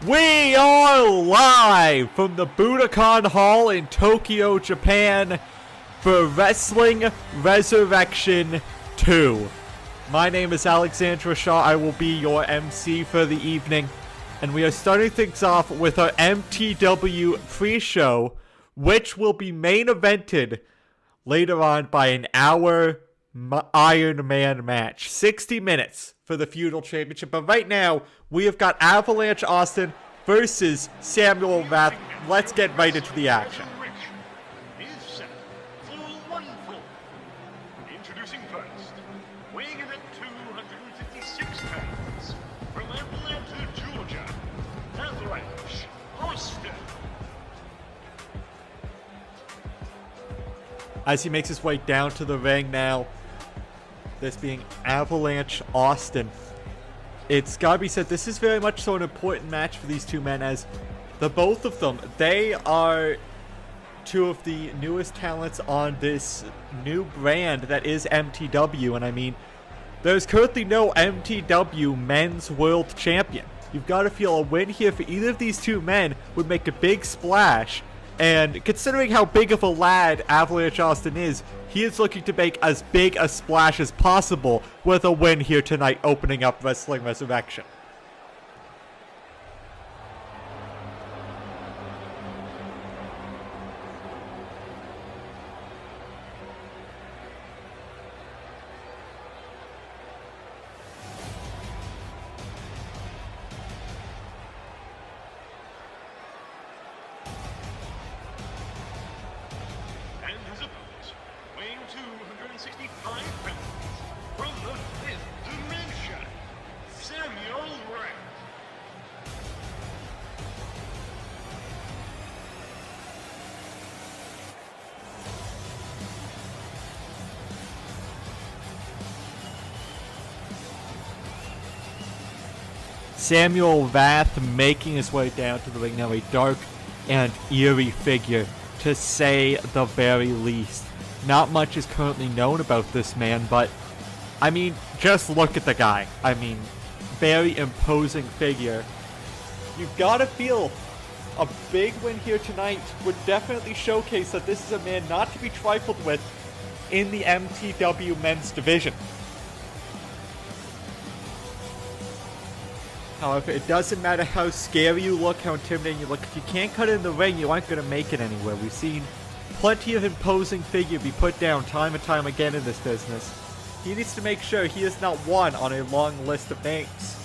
We are live from the Budokan Hall in Tokyo, Japan for Wrestling Resurrection 2. My name is Alexandra Shaw. I will be your MC for the evening. And we are starting things off with our MTW pre-show, which will be main evented later on by an hour Iron Man match. 60 minutes for the Feudal Championship. But right now, we have got Avalanche Austin versus Samuel Rath. Let's get right into the action. Introducing first, weighing in at 256 pounds, from Atlanta, Georgia, Avalanche Austin. As he makes his way down to the ring now, this being Avalanche Austin. It's gotta be said, this is very much so an important match for these two men, as the both of them, they are two of the newest talents on this new brand that is MTW. And I mean, there's currently no MTW Men's World Champion. You've got to feel a win here for either of these two men would make a big splash. And considering how big of a lad Avalanche Austin is, he is looking to make as big a splash as possible with a win here tonight, opening up Wrestling Resurrection. And his opponent, weighing 265 pounds, from the fifth dimension, Samuel Rath. Samuel Rath making his way down to the ring now, a dark and eerie figure, to say the very least. Not much is currently known about this man, but I mean, just look at the guy. I mean, very imposing figure. You've got to feel a big win here tonight would definitely showcase that this is a man not to be trifled with in the MTW men's division. However, it doesn't matter how scary you look, how intimidating you look. If you can't cut it in the ring, you aren't going to make it anywhere. We've seen plenty of imposing figure be put down time and time again in this business. He needs to make sure he is not one on a long list of names.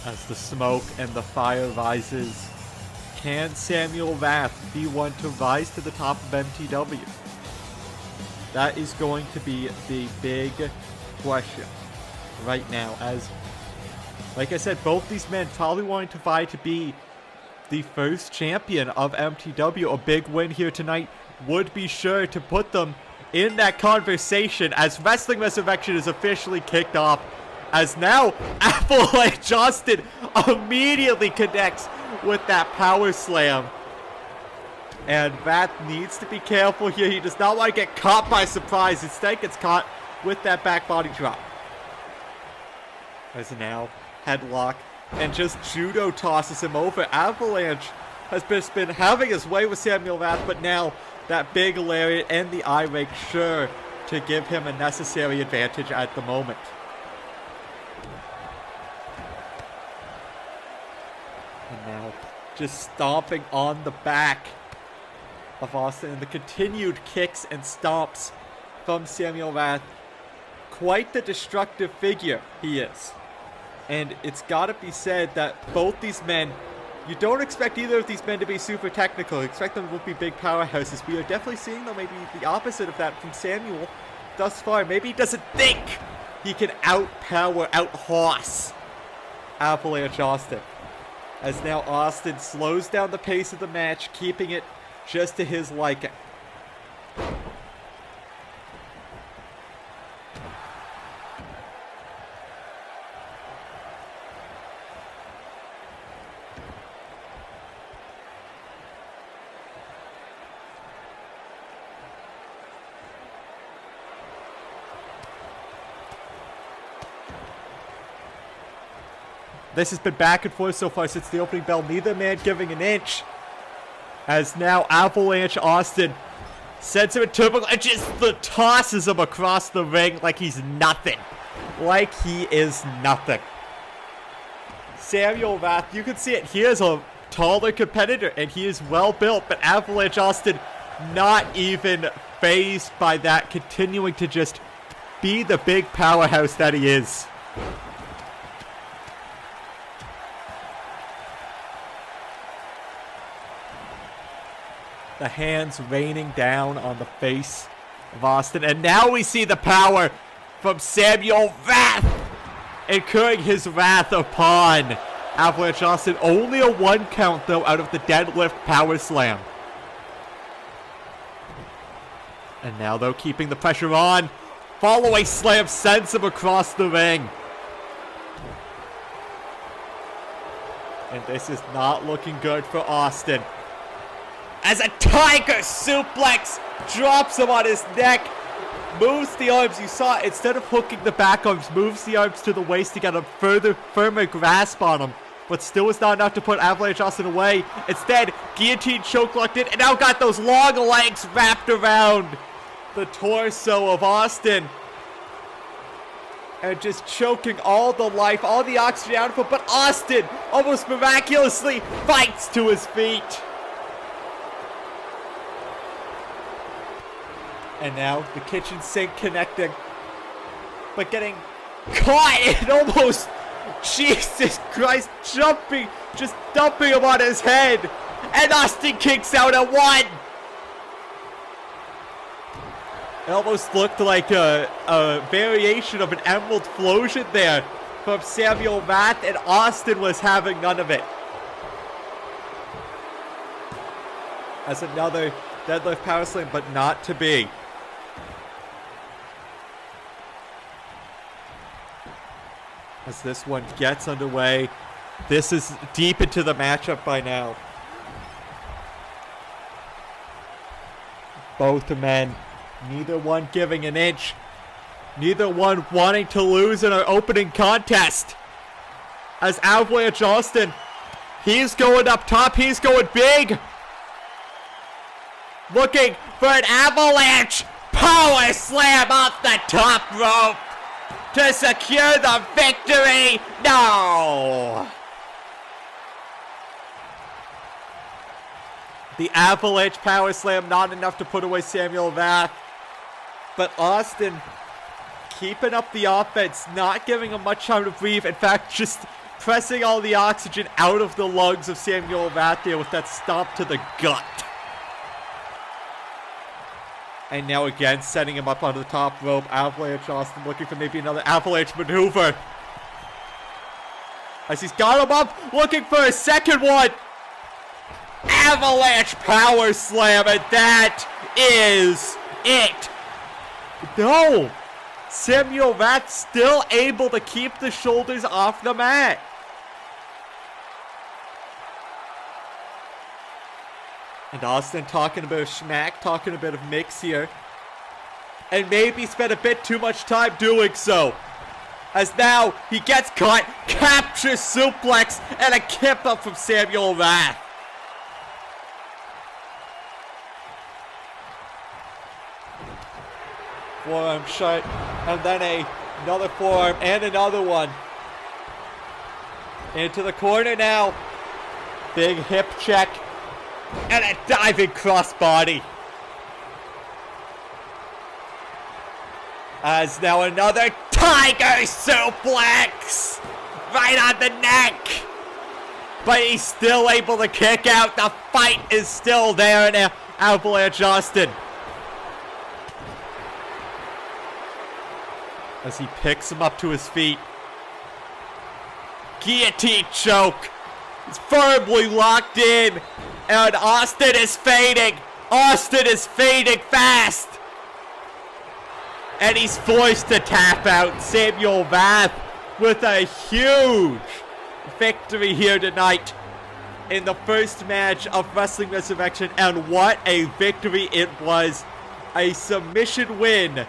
As the smoke and the fire rises, can Samuel Rath be one to rise to the top of MTW? That is going to be the big question right now, as, like I said, both these men probably wanting to vie to be the first champion of MTW. A big win here tonight would be sure to put them in that conversation as Wrestling Resurrection is officially kicked off, as now Avalanche Austin immediately connects with that power slam. And Rath needs to be careful here. He does not want to get caught by surprise. Instead gets caught with that back body drop. As now, headlock, and just judo tosses him over. Avalanche has just been having his way with Samuel Rath, but now that big lariat and the eye rake sure to give him a necessary advantage at the moment. And now just stomping on the back of Austin, and the continued kicks and stomps from Samuel Rath. Quite the destructive figure he is. And it's got to be said that both these men, you don't expect either of these men to be super technical. You expect them to be big powerhouses. We are definitely seeing, though, maybe the opposite of that from Samuel thus far. Maybe he doesn't think he can outpower, out-hoss Avalanche Austin. As now Austin slows down the pace of the match, keeping it just to his liking. This has been back and forth so far since the opening bell. Neither man giving an inch. As now Avalanche Austin sends him a turbo and just tosses him across the ring like he's nothing. Like he is nothing. Samuel Rath, you can see it. He is a taller competitor and he is well built, but Avalanche Austin not even fazed by that, continuing to just be the big powerhouse that he is. The hands raining down on the face of Austin, and now we see the power from Samuel Rath, incurring his wrath upon Avalanche Austin. Only a 1 count though out of the deadlift power slam. And now though, keeping the pressure on, following slam sends him across the ring. And this is not looking good for Austin, as a tiger suplex drops him on his neck. Moves the arms, you saw, instead of hooking the back arms, moves the arms to the waist to get a firmer grasp on him. But still was not enough to put Avalanche Austin away. Instead, guillotine choke locked in, and now got those long legs wrapped around the torso of Austin. And just choking all the life, all the oxygen out of him. But Austin, almost miraculously, fights to his feet. And now the kitchen sink connecting, but getting caught and almost, Jesus Christ, jumping, just dumping him on his head. And Austin kicks out at 1. It almost looked like a variation of an Emerald Flosion there from Samuel Rath, and Austin was having none of it. As another deadlift power slam, but not to be. As this one gets underway, this is deep into the matchup by now. Both men, neither one giving an inch, neither one wanting to lose in our opening contest. As Avalanche Austin, he's going up top, he's going big. Looking for an avalanche power slam off the top rope to secure the victory. No! The avalanche power slam not enough to put away Samuel Rath. But Austin keeping up the offense, not giving him much time to breathe. In fact, just pressing all the oxygen out of the lungs of Samuel Rath there with that stomp to the gut. And now again, setting him up onto the top rope. Avalanche Austin looking for maybe another avalanche maneuver. As he's got him up, looking for a second one. Avalanche power slam, and that is it. No! Samuel Rath still able to keep the shoulders off the mat. And Austin talking a bit of schmack, talking a bit of mix here. And maybe spent a bit too much time doing so. As now he gets caught, captures suplex, and a kip up from Samuel Rath. Forearm shut, and then another forearm, and another one. Into the corner now. Big hip check. And a diving crossbody. As now another tiger suplex. Right on the neck. But he's still able to kick out. The fight is still there in Avalanche Austin. As he picks him up to his feet. Guillotine choke. He's firmly locked in. And Austin is fading. Austin is fading fast. And he's forced to tap out. Samuel Rath with a huge victory here tonight in the first match of Wrestling Resurrection. And what a victory it was. A submission win.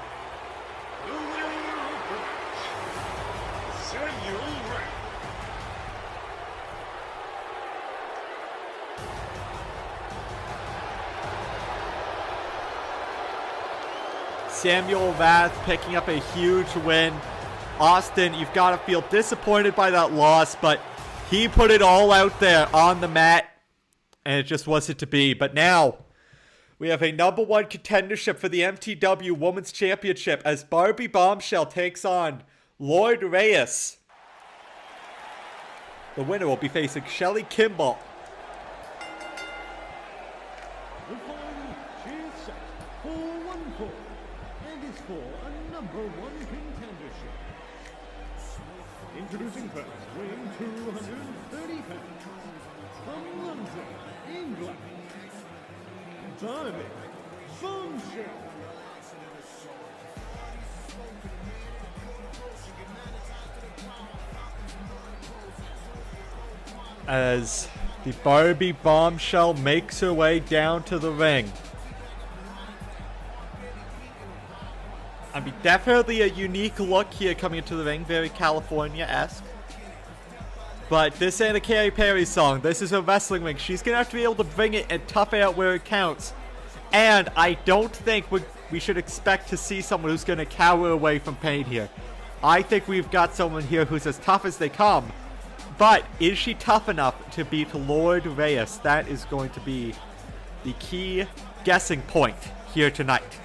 Samuel Rath picking up a huge win. Austin, you've got to feel disappointed by that loss, but he put it all out there on the mat, and it just wasn't to be. But now, we have a #1 contendership for the MTW Women's Championship as Barbie Bombshell takes on Lloyd Reyes. The winner will be facing Shelly Kimball. The final cheer set for 1-4 and is for a #1 contendership. Introducing first, weighing 230 pounds, from London, England, Barbie Bombshell. As the Barbie Bombshell makes her way down to the ring. I mean, definitely a unique look here coming into the ring, very California-esque. But this ain't a Katy Perry song. This is a wrestling ring. She's going to have to be able to bring it and tough it out where it counts. And I don't think we should expect to see someone who's going to cower away from pain here. I think we've got someone here who's as tough as they come. But is she tough enough to beat Lloyd Reyes? That is going to be the key guessing point here tonight.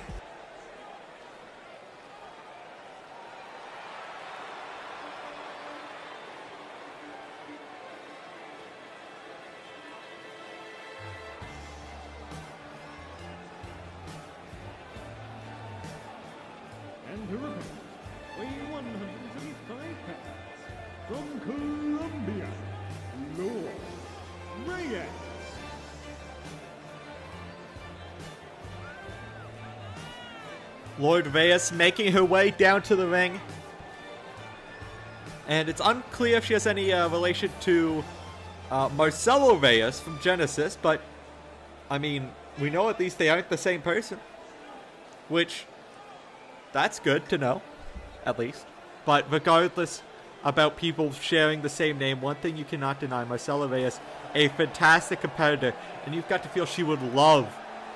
And her opponent, weighing 175 pounds, from Colombia, Lloyd Reyes. Lloyd Reyes making her way down to the ring. And it's unclear if she has any relation to Marcelo Reyes from Genesis, but I mean, we know at least they aren't the same person. Which, that's good to know, at least. But regardless about people sharing the same name, one thing you cannot deny, Marcelo Reyes, a fantastic competitor, and you've got to feel she would love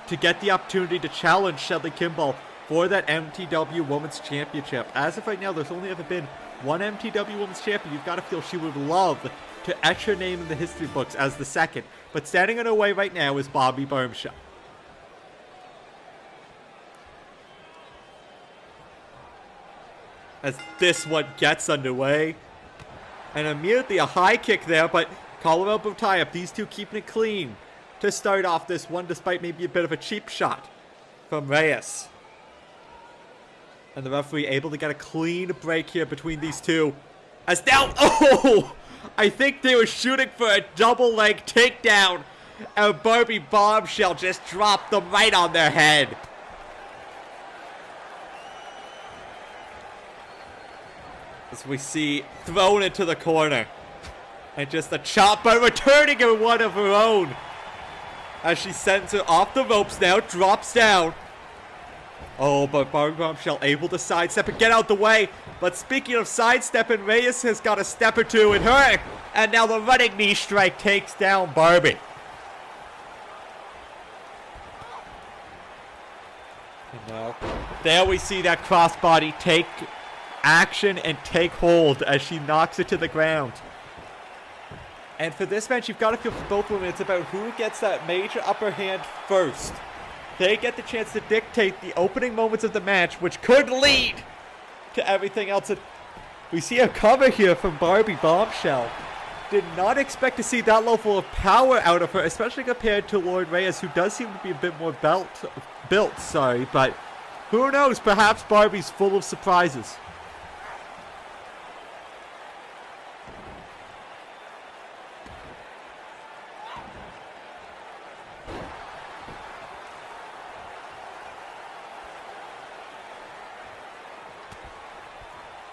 to get the opportunity to challenge Shelly Kimball for that MTW Women's Championship. As of right now, there's only ever been one MTW Women's Champion. You've got to feel she would love to etch her name in the history books as the second. But standing in her way right now is Barbie Bombshell. As this one gets underway. And immediately a high kick there, but Colorado tie up. These two keeping it clean to start off this one, despite maybe a bit of a cheap shot from Reyes. And the referee able to get a clean break here between these two. As now, oh! I think they were shooting for a double leg takedown. And Barbie Bombshell just dropped them right on their head. As we see thrown into the corner. And just a chop, but returning her one of her own. As she sends her off the ropes now, drops down. Oh, but Barbie Bombshell able to sidestep and get out the way. But speaking of sidestepping, Reyes has got a step or two in her. And now the running knee strike takes down Barbie. And now, there we see that crossbody take action and take hold as she knocks it to the ground. And for this match, you've got to feel for both women, it's about who gets that major upper hand first. They get the chance to dictate the opening moments of the match, which could lead to everything else. We see a cover here from Barbie Bombshell. Did not expect to see that level of power out of her, especially compared to Lloyd Reyes, who does seem to be a bit more built, but who knows, perhaps Barbie's full of surprises.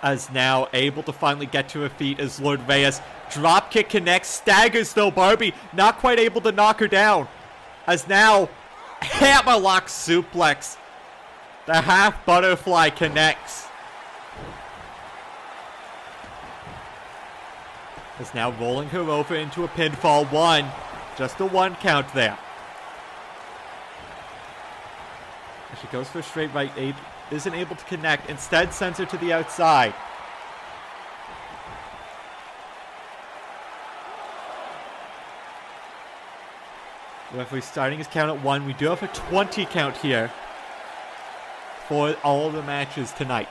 As now able to finally get to her feet as Lloyd Reyes. Dropkick connects, staggers though Barbie, not quite able to knock her down. As now, hammerlock suplex. The half butterfly connects. As now rolling her over into a pinfall, one. Just a one count there. As she goes for a straight right, isn't able to connect. Instead, sends her to the outside. Referee starting his count at 1. We do have a 20 count here for all of the matches tonight.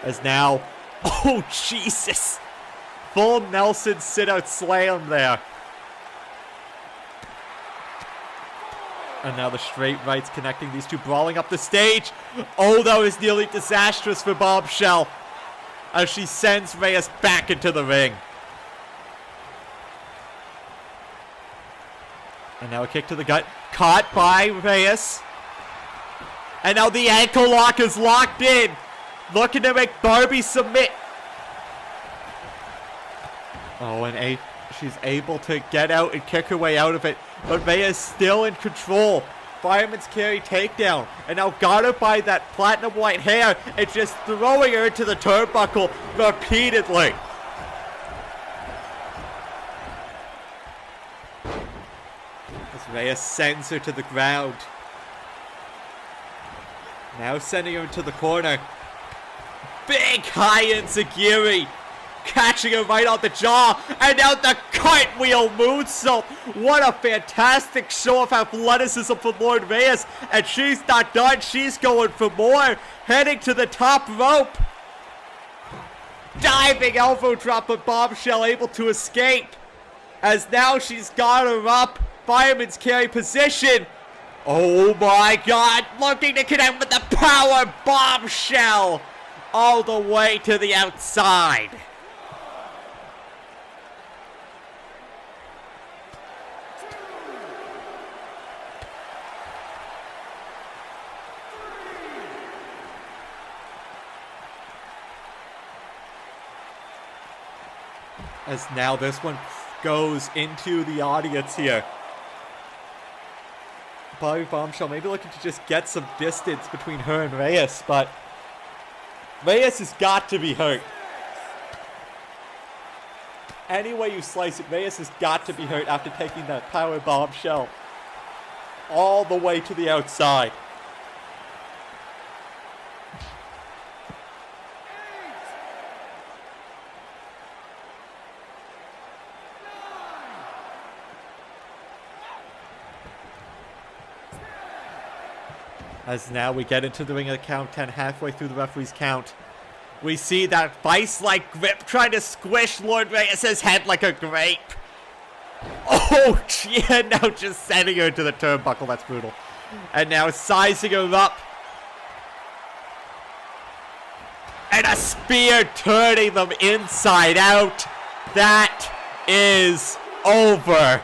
As now, oh Jesus! Full Nelson sit-out slam there. And now the straight rights connecting these two, brawling up the stage. Oh, that was nearly disastrous for Bombshell as she sends Reyes back into the ring. And now a kick to the gut, caught by Reyes. And now the ankle lock is locked in, looking to make Barbie submit. Oh, and she's able to get out and kick her way out of it. But Reyes still in control. Fireman's carry takedown. And now got her by that platinum white hair and just throwing her into the turnbuckle repeatedly. As Reyes sends her to the ground. Now sending her into the corner. Big high enziguri. Catching her right on the jaw, and now the cartwheel moonsault. What a fantastic show of athleticism for Lord Reyes, and she's not done. She's going for more, heading to the top rope. Diving elbow drop, but Bombshell able to escape, as now she's got her up. Fireman's carry position. Oh my God, looking to connect with the power Bombshell all the way to the outside. As now this one goes into the audience here. Bobby Bombshell maybe looking to just get some distance between her and Reyes, but Reyes has got to be hurt. Any way you slice it, Reyes has got to be hurt after taking that power Bombshell all the way to the outside. As now we get into the ring at count 10, halfway through the referee's count. We see that vice-like grip trying to squish Lord Reyes' head like a grape. Oh, yeah, now just sending her to the turnbuckle. That's brutal. And now sizing her up. And a spear turning them inside out. That is over.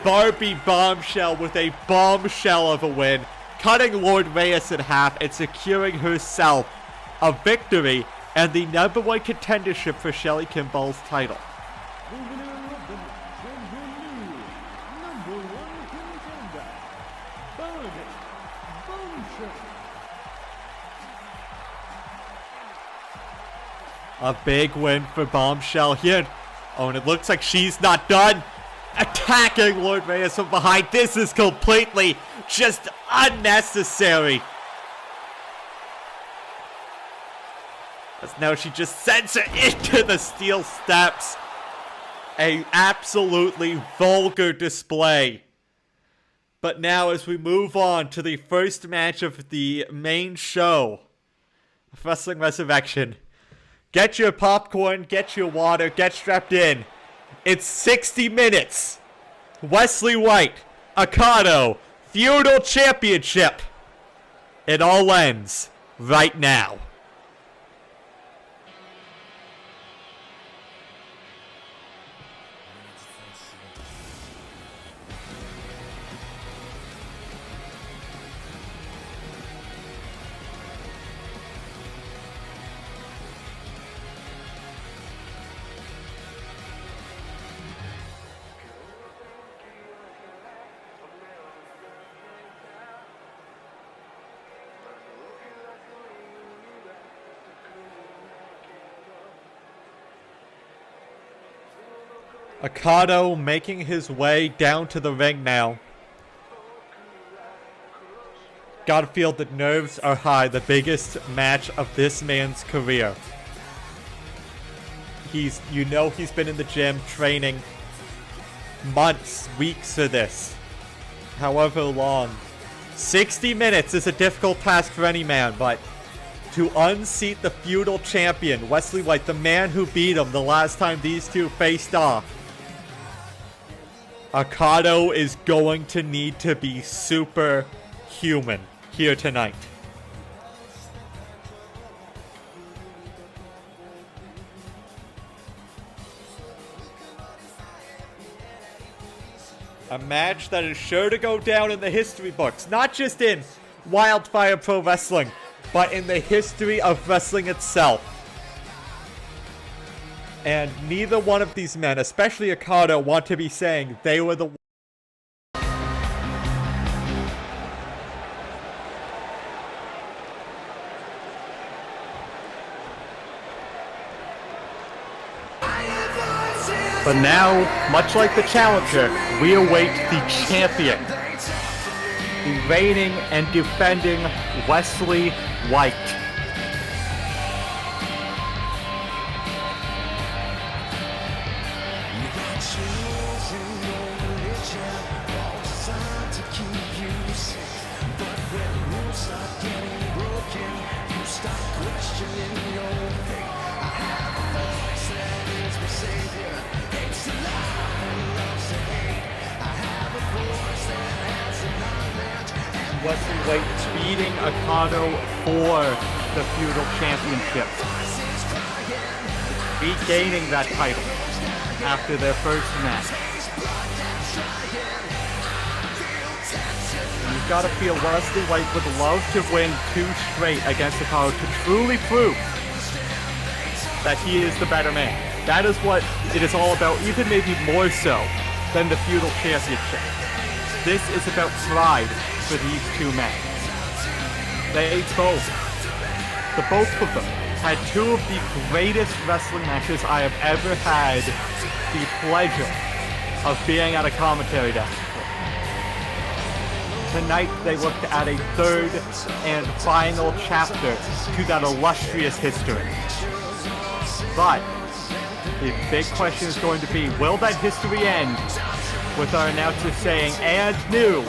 Barbie Bombshell with a bombshell of a win, cutting Lord Reyes in half and securing herself a victory and the #1 contendership for Shelly Kimball's title. The winner of the match and your new #1 contender, Barbie Bombshell. A big win for Bombshell here. Oh, and it looks like she's not done. Attacking Lord Reyes from behind. This is completely just unnecessary. As now she just sends her into the steel steps. A absolutely vulgar display. But now as we move on to the first match of the main show of Wrestling Resurrection, get your popcorn, get your water, get strapped in. It's 60 minutes. Wesley White, Okado, Feudal Championship. It all ends right now. Okado making his way down to the ring now. Gotta feel the nerves are high. The biggest match of this man's career. He's been in the gym training months, weeks for this. However long. 60 minutes is a difficult task for any man, but to unseat the feudal champion, Wesley White, the man who beat him the last time these two faced off, Okada is going to need to be superhuman here tonight. A match that is sure to go down in the history books, not just in Wildfire Pro Wrestling, but in the history of wrestling itself. And neither one of these men, especially Okada, want to be saying they were the But now, much like the challenger, we await the champion. The reigning and defending Wesley White. Wesley White beating Okada for the feudal championship. Regaining that title after their first match. You've got to feel Wesley White would love to win 2 straight against Okada to truly prove that he is the better man. That is what it is all about, even maybe more so than the feudal championship. This is about pride for these two men. The both of them, had 2 of the greatest wrestling matches I have ever had the pleasure of being at a commentary desk for. Tonight they looked at a 3rd and final chapter to that illustrious history. But the big question is going to be, will that history end with our announcer saying, "and new,"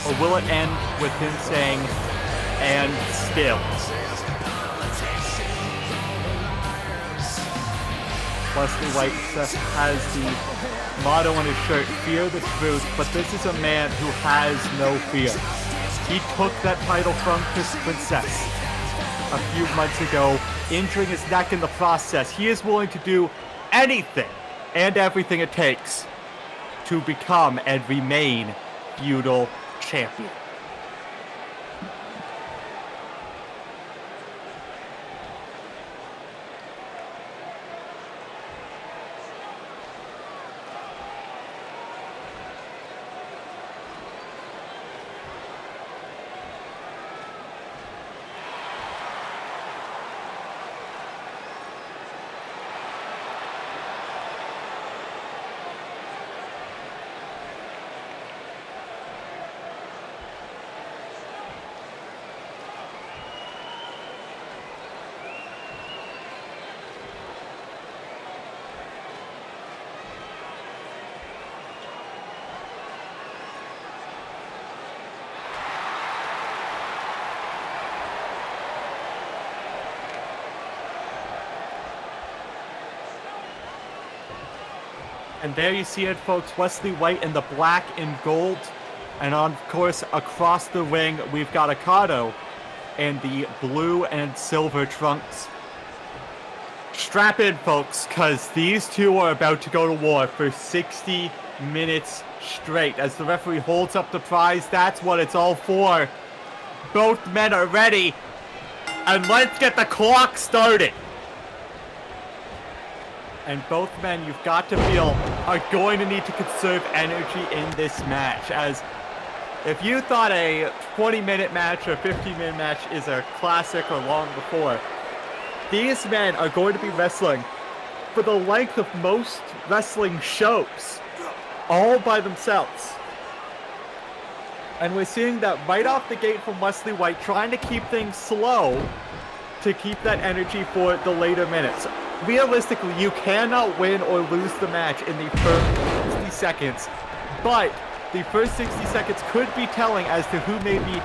or will it end with him saying, "and still"? Wesley White has the motto on his shirt, "Fear the truth," but this is a man who has no fear. He took that title from Chris Princess a few months ago, injuring his neck in the process. He is willing to do anything and everything it takes to become and remain feudal champion. And there you see it, folks. Wesley White in the black and gold. And of course, across the ring, we've got Okada in the blue and silver trunks. Strap in, folks, because these two are about to go to war for 60 minutes straight. As the referee holds up the prize, that's what it's all for. Both men are ready. And let's get the clock started. And both men, you've got to feel, are going to need to conserve energy in this match. As if you thought a 20-minute match or 15-minute match is a classic or long before, these men are going to be wrestling for the length of most wrestling shows, all by themselves. And we're seeing that right off the gate from Wesley White, trying to keep things slow to keep that energy for the later minutes. Realistically, you cannot win or lose the match in the first 60 seconds, but the first 60 seconds could be telling as to who maybe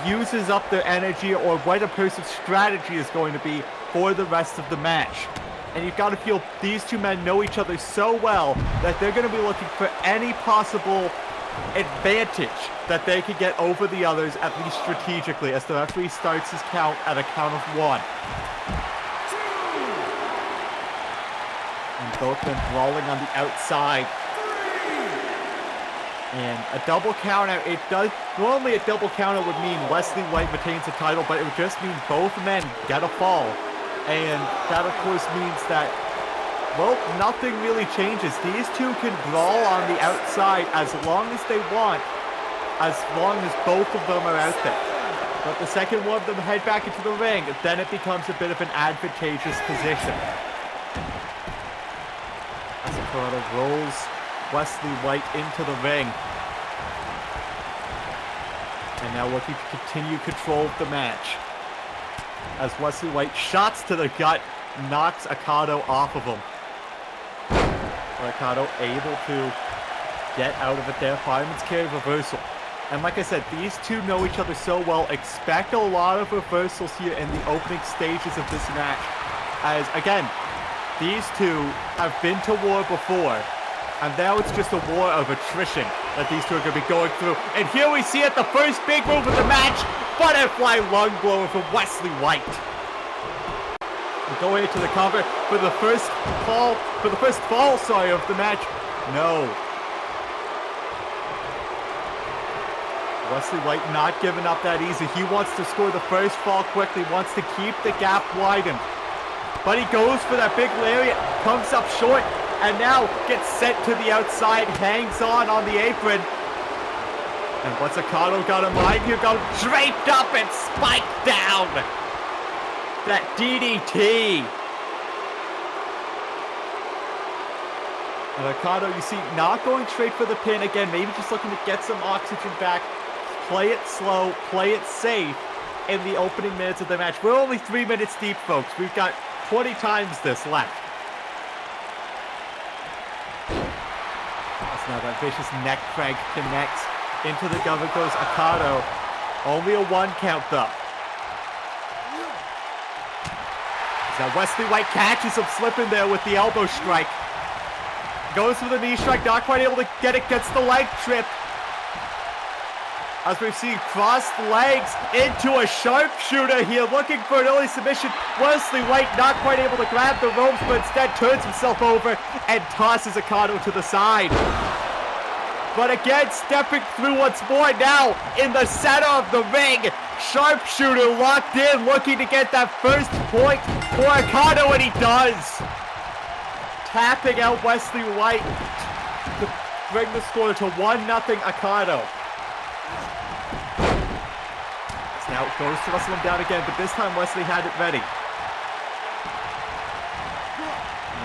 uses up their energy or what a person's strategy is going to be for the rest of the match. And you've got to feel these two men know each other so well that they're going to be looking for any possible advantage that they could get over the others, at least strategically, as the referee starts his count at a count of 1. And both men brawling on the outside. And a double countout, it does, normally a double countout would mean Wesley White retains the title, but it would just mean both men get a fall. And that of course means that, well, nothing really changes. These two can brawl on the outside as long as they want, as long as both of them are out there. But the second one of them head back into the ring, then it becomes a bit of an advantageous position. As Corrado rolls Wesley White into the ring. And now looking to continue control of the match. As Wesley White shots to the gut, knocks Okado off of him. Okado able to get out of it there. Fireman's carry reversal. And like I said, these two know each other so well. Expect a lot of reversals here in the opening stages of this match. As, again, these two have been to war before. And now it's just a war of attrition that these two are going to be going through. And here we see it, the first big move of the match. Butterfly lung blower from Wesley White. Going into the cover for the first fall, of the match. No. Wesley White not giving up that easy. He wants to score the first fall quickly, wants to keep the gap widened. But he goes for that big lariat, comes up short, and now gets sent to the outside, hangs on the apron. And what's Okado got in mind? Here goes, draped up and spiked down. That DDT. And Okado, you see, not going straight for the pin again, maybe just looking to get some oxygen back, play it slow, play it safe in the opening minutes of the match. We're only 3 minutes deep, folks. We've got 20 times this left. That's now that vicious neck crank connects into the cover goes Okado. Only a 1 count though. Now Wesley White catches him slipping there with the elbow strike. Goes for the knee strike, not quite able to get it, gets the leg trip. As we've seen, crossed legs into a sharpshooter here, looking for an early submission. Wesley White not quite able to grab the ropes, but instead turns himself over and tosses Okado to the side. But again, stepping through once more now in the center of the ring. Sharpshooter locked in, looking to get that first point for Okado, and he does. Tapping out Wesley White to bring the score to 1-0 Okado. Now goes to wrestle him down again, but this time Wesley had it ready.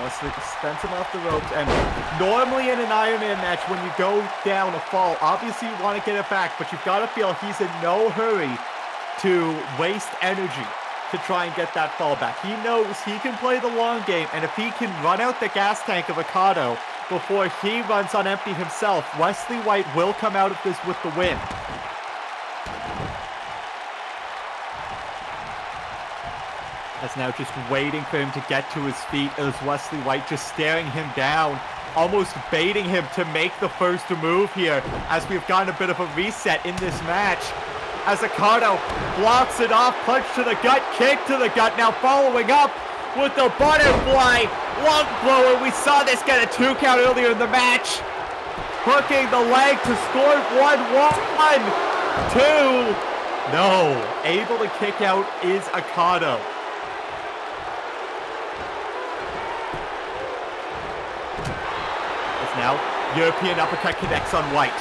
Wesley spends him off the ropes, and normally in an Iron Man match, when you go down a fall, obviously you want to get it back, but you've got to feel he's in no hurry to waste energy to try and get that fall back. He knows he can play the long game, and if he can run out the gas tank of Okado before he runs on empty himself, Wesley White will come out of this with the win. That's now just waiting for him to get to his feet as Wesley White just staring him down, almost baiting him to make the first move here as we've gotten a bit of a reset in this match. As Okado blocks it off, punch to the gut, kick to the gut, now following up with the butterfly lung blower. We saw this get a 2 count earlier in the match. Hooking the leg to score 1-1, 2. No, able to kick out is Okado. Now, European uppercut connects on White.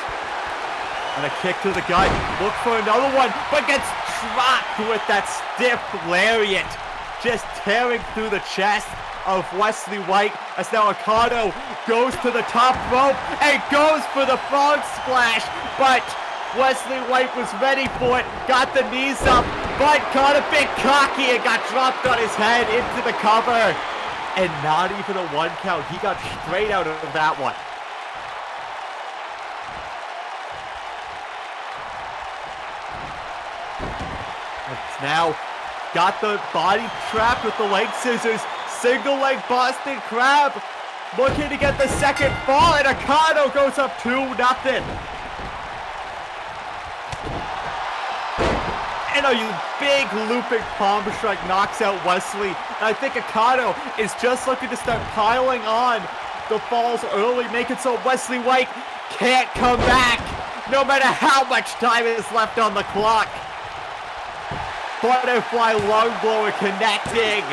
And a kick to the gut. Look for another one, but gets dropped with that stiff lariat. Just tearing through the chest of Wesley White. As now Okado goes to the top rope and goes for the frog splash. But Wesley White was ready for it, got the knees up, but got a bit cocky and got dropped on his head into the cover. And not even a 1 count. He got straight out of that one. It's now got the body trapped with the leg scissors. Single leg Boston Crab. Looking to get the second fall, and Okado goes up 2-0. And a big looping palm strike knocks out Wesley. And I think Okado is just looking to start piling on the falls early, make it so Wesley White can't come back, no matter how much time is left on the clock. Butterfly lung blower connecting.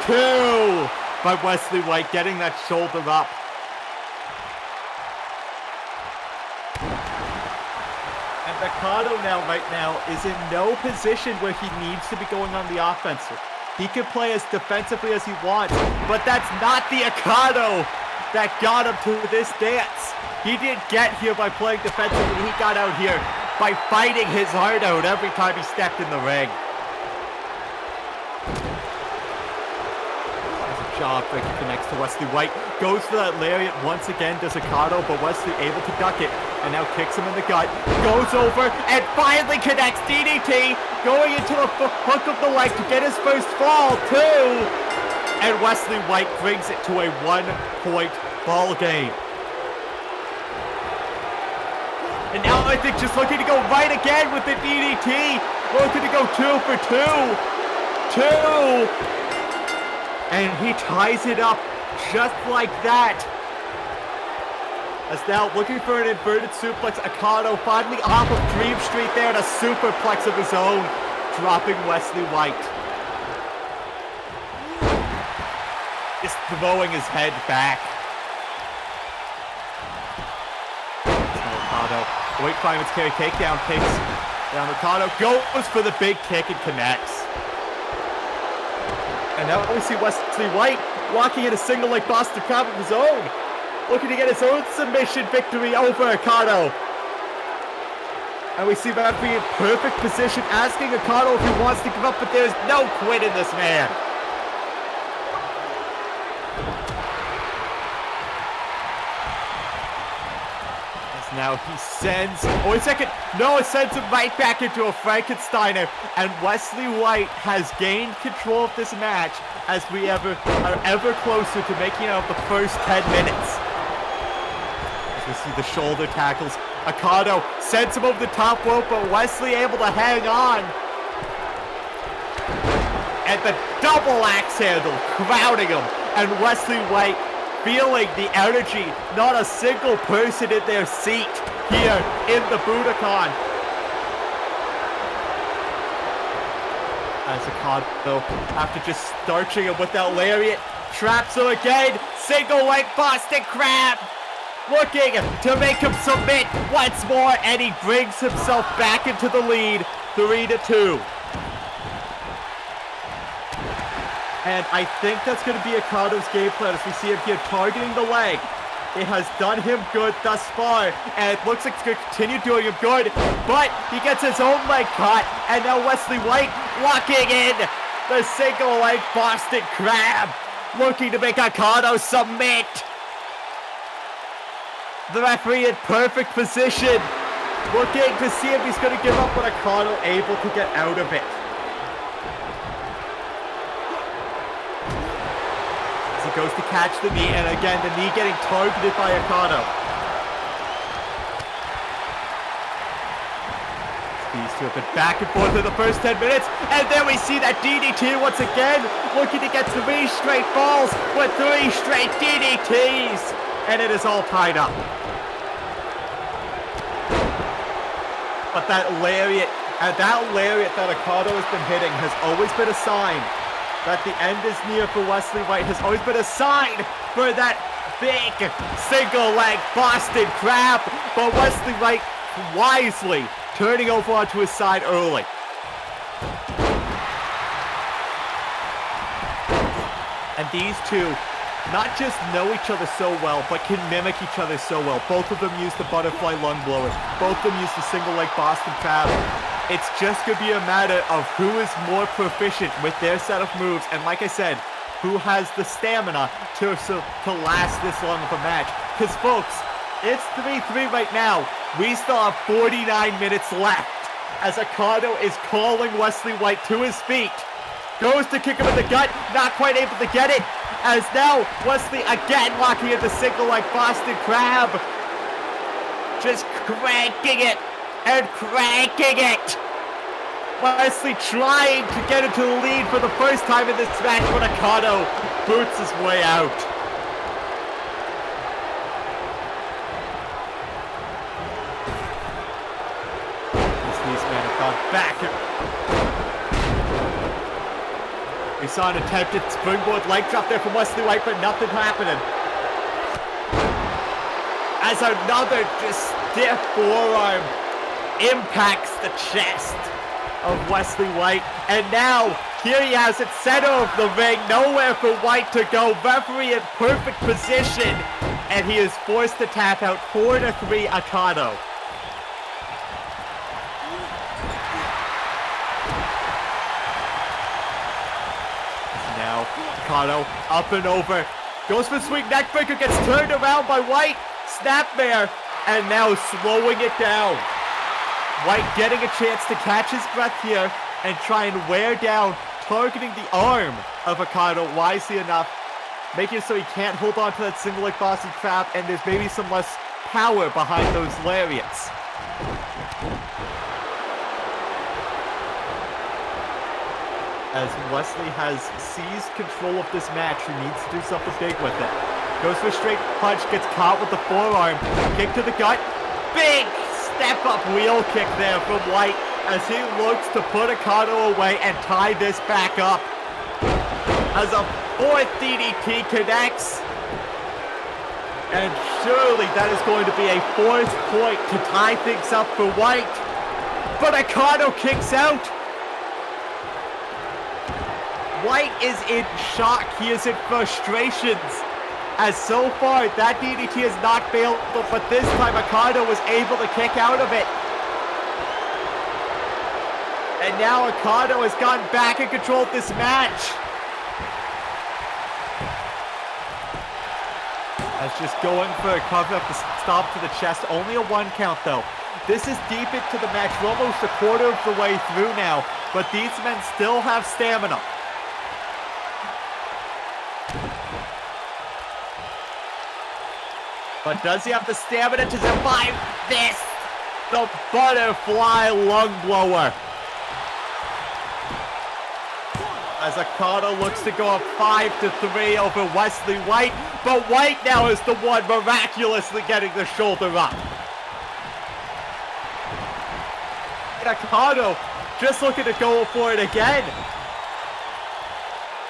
2 by Wesley White, getting that shoulder up. And Okado right now is in no position where he needs to be going on the offensive. He can play as defensively as he wants, but that's not the Okado that got him to this dance. He didn't get here by playing defensively. He got out here by fighting his heart out every time he stepped in the ring. Job breaker connects to Wesley White, goes for that lariat once again, does Okado, but Wesley able to duck it, and now kicks him in the gut, goes over, and finally connects DDT, going into the hook of the leg to get his first fall, 2, and Wesley White brings it to a 1-point ball game. And now I think just looking to go right again with the DDT, looking to go 2 for 2, 2, and he ties it up just like that. As now looking for an inverted suplex, Okado finally off of Dream Street there, and a superplex of his own, dropping Wesley White. Just throwing his head back. Okado, White climates carry takedown, takes down Okado, goes for the big kick and connects. And now we see Wesley White walking in a single leg Boston Crab of his own, looking to get his own submission victory over Okado. And we see that being in perfect position, asking Okado if he wants to give up, but there's no quit in this man. Now he sends, it sends him right back into a Frankensteiner, and Wesley White has gained control of this match as we are ever closer to making out the first 10 minutes. As we see the shoulder tackles, Okado sends him over the top rope, but Wesley able to hang on. And the double axe handle crowding him, and Wesley White feeling the energy, not a single person in their seat here in the Budokan. As Okado, after just starching him with that lariat, traps him again, single leg Boston Crab, looking to make him submit once more, and he brings himself back into the lead, 3-2. And I think that's going to be Okado's game plan as we see him here targeting the leg. It has done him good thus far, and it looks like it's going to continue doing him good, but he gets his own leg caught, and now Wesley White locking in the single leg Boston Crab, looking to make Okado submit. The referee in perfect position, looking to see if he's going to give up, but Okado able to get out of it. Goes to catch the knee, and again the knee getting targeted by Okado. These two have been back and forth in the first 10 minutes, and then we see that DDT once again, looking to get 3 straight falls with 3 straight DDTs, and it is all tied up. But that lariat that Okado has been hitting has always been a sign that the end is near for Wesley White, has always been a sign for that big single leg Boston Crab, but Wesley White wisely turning over onto his side early. And these two not just know each other so well, but can mimic each other so well. Both of them use the butterfly lung blower. Both of them use the single leg Boston Crab. It's just going to be a matter of who is more proficient with their set of moves. And like I said, who has the stamina to last this long of a match. Because folks, it's 3-3 right now. We still have 49 minutes left as Okado is calling Wesley White to his feet. Goes to kick him in the gut, not quite able to get it. As now Wesley again locking in the single like Boston Crab. Just cranking it and cranking it. Wesley trying to get into the lead for the first time in this match, but Okado boots his way out. These men have gone back. We saw an attempted springboard leg drop there from Wesley White, but nothing happening. As another just stiff forearm impacts the chest of Wesley White. And now, here he has it center of the ring, nowhere for White to go. Referee in perfect position, and he is forced to tap out 4-3 Okado. Now, Okado up and over. Goes for the swing neckbreaker, gets turned around by White. Snapmare, and now slowing it down. White getting a chance to catch his breath here and try and wear down, targeting the arm of Okado wisely enough, making it so he can't hold on to that single leg Boston Crab, and there's maybe some less power behind those lariats. As Wesley has seized control of this match, he needs to do something big with it. Goes for a straight punch, gets caught with the forearm, kick to the gut, big step-up wheel kick there from White as he looks to put Okado away and tie this back up. As a fourth DDT connects, and surely that is going to be a fourth point to tie things up for White, but Okado kicks out. White is in shock, he is in frustrations, as so far that DDT has not failed, but this time Okado was able to kick out of it. And now Okado has gotten back in control of this match. As just going for a cover up the stomp to the chest, only a 1 count though. This is deep into the match, we're almost a quarter of the way through now, but these men still have stamina. But does he have the stamina to survive this? The butterfly lung blower. As Okado looks to go up 5-3 over Wesley White, but White now is the one miraculously getting the shoulder up. And Okado just looking to go for it again.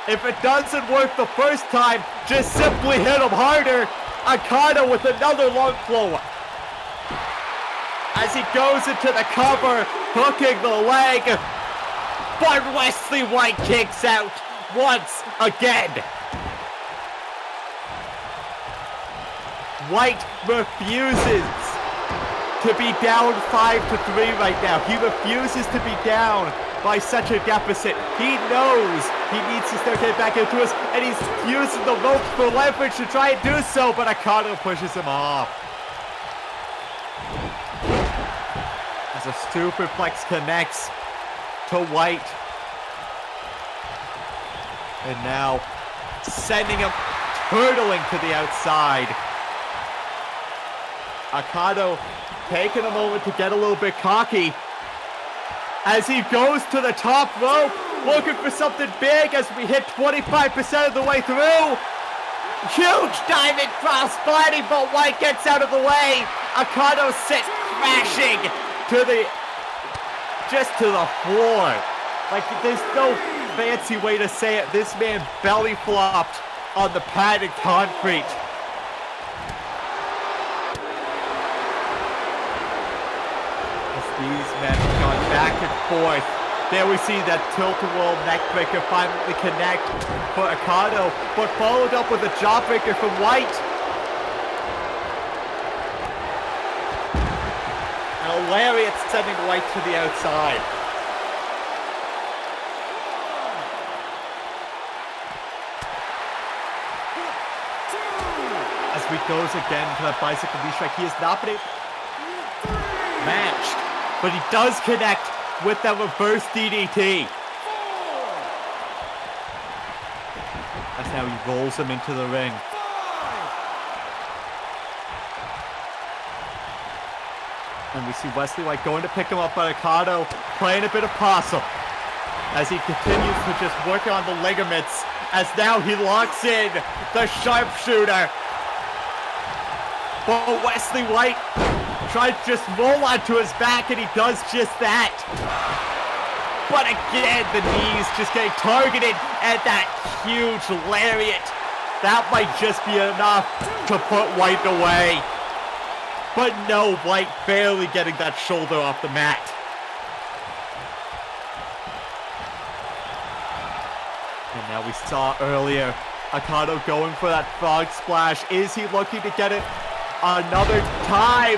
If it doesn't work the first time, just simply hit him harder. Okado with another lung blower. As he goes into the cover, hooking the leg. But Wesley White kicks out once again. White refuses to be down 5-3 right now. He refuses to be down by such a deficit. He knows he needs to start getting back into us, and he's using the ropes for leverage to try and do so, but Okado pushes him off. As a superplex connects to White. And now sending him hurtling to the outside. Okado taking a moment to get a little bit cocky as he goes to the top rope, looking for something big as we hit 25% of the way through. Huge diving crossbody, but White gets out of the way. Okado sits crashing to the floor. Like, there's no fancy way to say it. This man belly flopped on the padded concrete. As these men have gone back and forth There we see that tilt-a-whirl neckbreaker finally connect for Okada, but followed up with a jawbreaker from White. And a lariat sending White to the outside. As we goes again to that bicycle V-strike, he has not been matched, but he does connect with that reverse DDT. As now he rolls him into the ring. And we see Wesley White going to pick him up, but Okada playing a bit of possum as he continues to just work on the ligaments, as now he locks in the sharpshooter. But Wesley White tries to just roll onto his back, and he does just that. But again, the knees just getting targeted, and that huge lariat. That might just be enough to put White away. But no, White barely getting that shoulder off the mat. And now we saw earlier, Okada going for that frog splash. Is he looking to get it another time?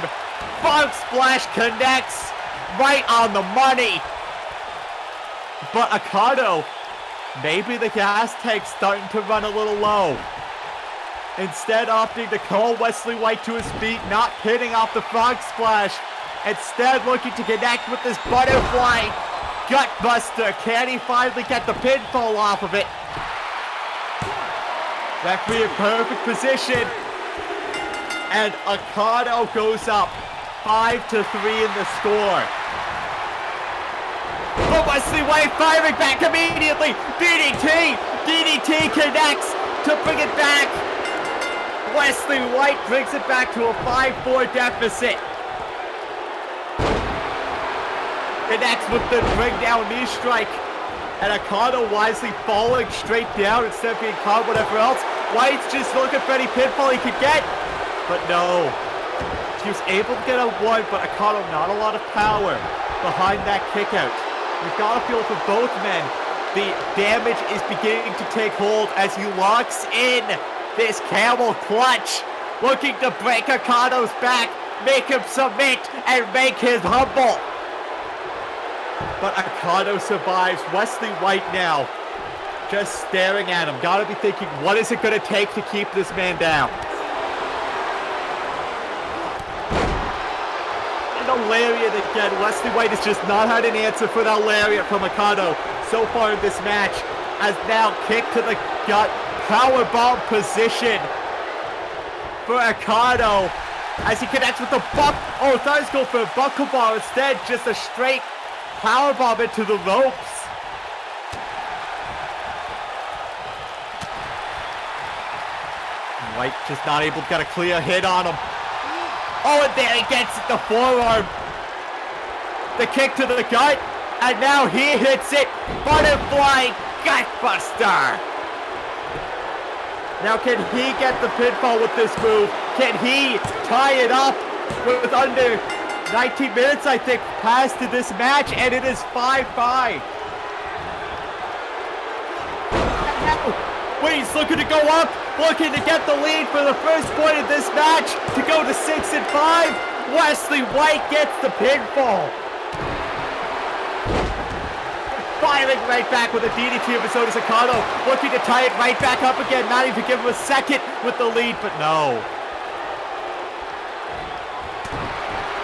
Frog splash connects right on the money. But Okada, maybe the gas tank's starting to run a little low. Instead opting to call Wesley White to his feet, not hitting off the frog splash. Instead looking to connect with this butterfly gutbuster. Can he finally get the pinfall off of it? Referee in perfect position. And Okada goes up 5-3 in the score. But Wesley White firing back immediately. DDT! DDT connects to bring it back. Wesley White brings it back to a 5-4 deficit. Connects with the bring down knee strike. And Okada wisely falling straight down instead of being caught whatever else. White's just looking for any pinfall he could get. But no. He was able to get a one, but Okada not a lot of power behind that kick out. You've got to feel for both men. The damage is beginning to take hold as he locks in this camel clutch, looking to break Okada's back, make him submit, and make him humble. But Okada survives. Wesley White now just staring at him. Gotta be thinking, what is it gonna take to keep this man down? And a lariat again. Wesley White has just not had an answer for that lariat from Okada so far in this match. As now kicked to the gut. Powerbomb position for Okada as he connects with the buck. Oh, thought he was going for a buckle bar. Instead, just a straight powerbomb into the ropes. White just not able to get a clear hit on him. Oh, and there he gets it, the forearm. The kick to the gut, and now he hits it. Butterfly gutbuster. Now can he get the pinfall with this move? Can he tie it up with under 19 minutes, I think, passed in this match, and it is 5-5. Wait, he's looking to go up, looking to get the lead for the first point of this match to go to 6-5. Wesley White gets the pinfall. Firing right back with a DDT of his own as Okada, looking to tie it right back up again, not even to give him a second with the lead, but no.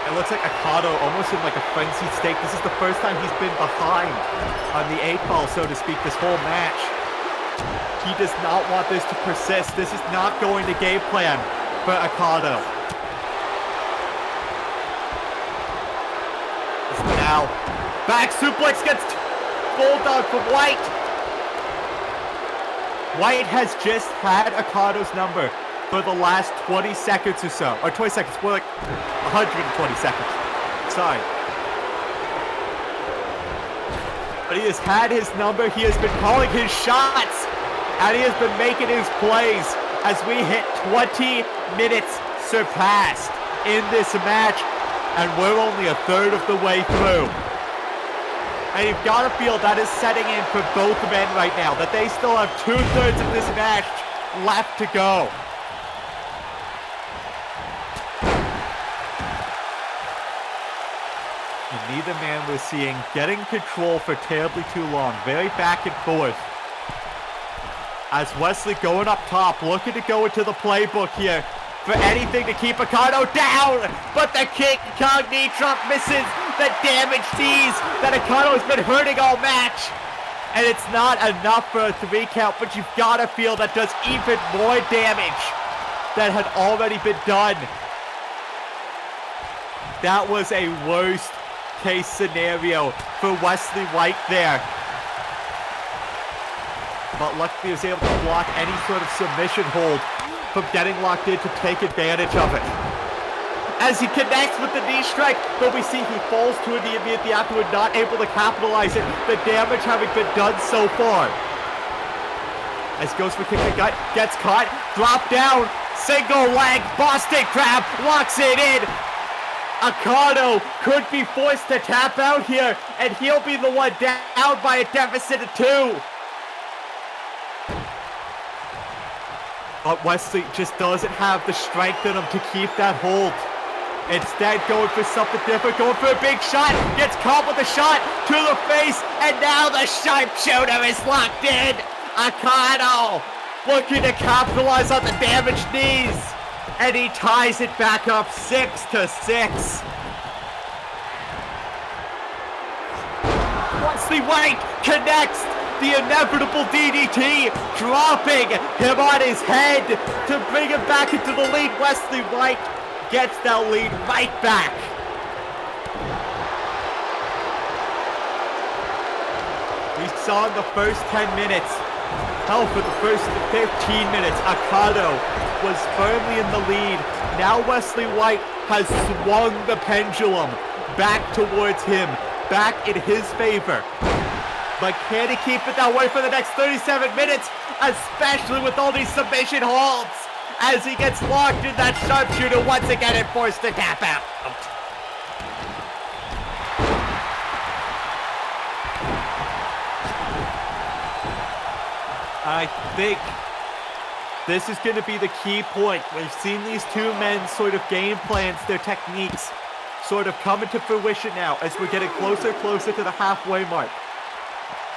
It looks like Okada almost in like a frenzied state. This is the first time he's been behind on the 8-ball, so to speak, this whole match. He does not want this to persist. This is not going to game plan for Okada. Now, back suplex gets bulldog from White. White has just had Okada's number for the last 20 seconds or so. Or 20 seconds, more like 120 seconds. Sorry. But he has had his number. He has been calling his shots. And he has been making his plays as we hit 20 minutes surpassed in this match. And we're only a third of the way through. And you've got to feel that is setting in for both men right now, that they still have 2/3 of this match left to go. And neither man was seeing getting control for terribly too long. Very back and forth. As Wesley going up top, looking to go into the playbook here for anything to keep Akano down. But the King Kong knee drop misses the damaged knees that Akano has been hurting all match. And it's not enough for a 3 count, but you've got to feel that does even more damage that had already been done. That was a worst case scenario for Wesley White there. But luckily he was able to block any sort of submission hold from getting locked in to take advantage of it. As he connects with the knee strike, but we see he falls to a knee immediately afterward, not able to capitalize it, the damage having been done so far. As he goes for kick to gut, gets caught, drop down, single leg, Boston Crab, locks it in. Akano could be forced to tap out here, and he'll be the one down by a deficit of 2. But Wesley just doesn't have the strength in him to keep that hold. Instead, going for something different, going for a big shot, gets caught with a shot to the face, and now the sharpshooter is locked in. Akano looking to capitalize on the damaged knees, and he ties it back up 6-6. Wesley White connects the inevitable DDT, dropping him on his head to bring him back into the lead. Wesley White gets that lead right back. We saw in the first 10 minutes, hell, for the first 15 minutes, Akano was firmly in the lead. Now Wesley White has swung the pendulum back towards him, back in his favor. But can he keep it that way for the next 37 minutes? Especially with all these submission holds. As he gets locked in that sharpshooter once again and forced to tap out. I think this is going to be the key point. We've seen these two men sort of game plans, their techniques sort of come into fruition now as we're getting closer and closer to the halfway mark.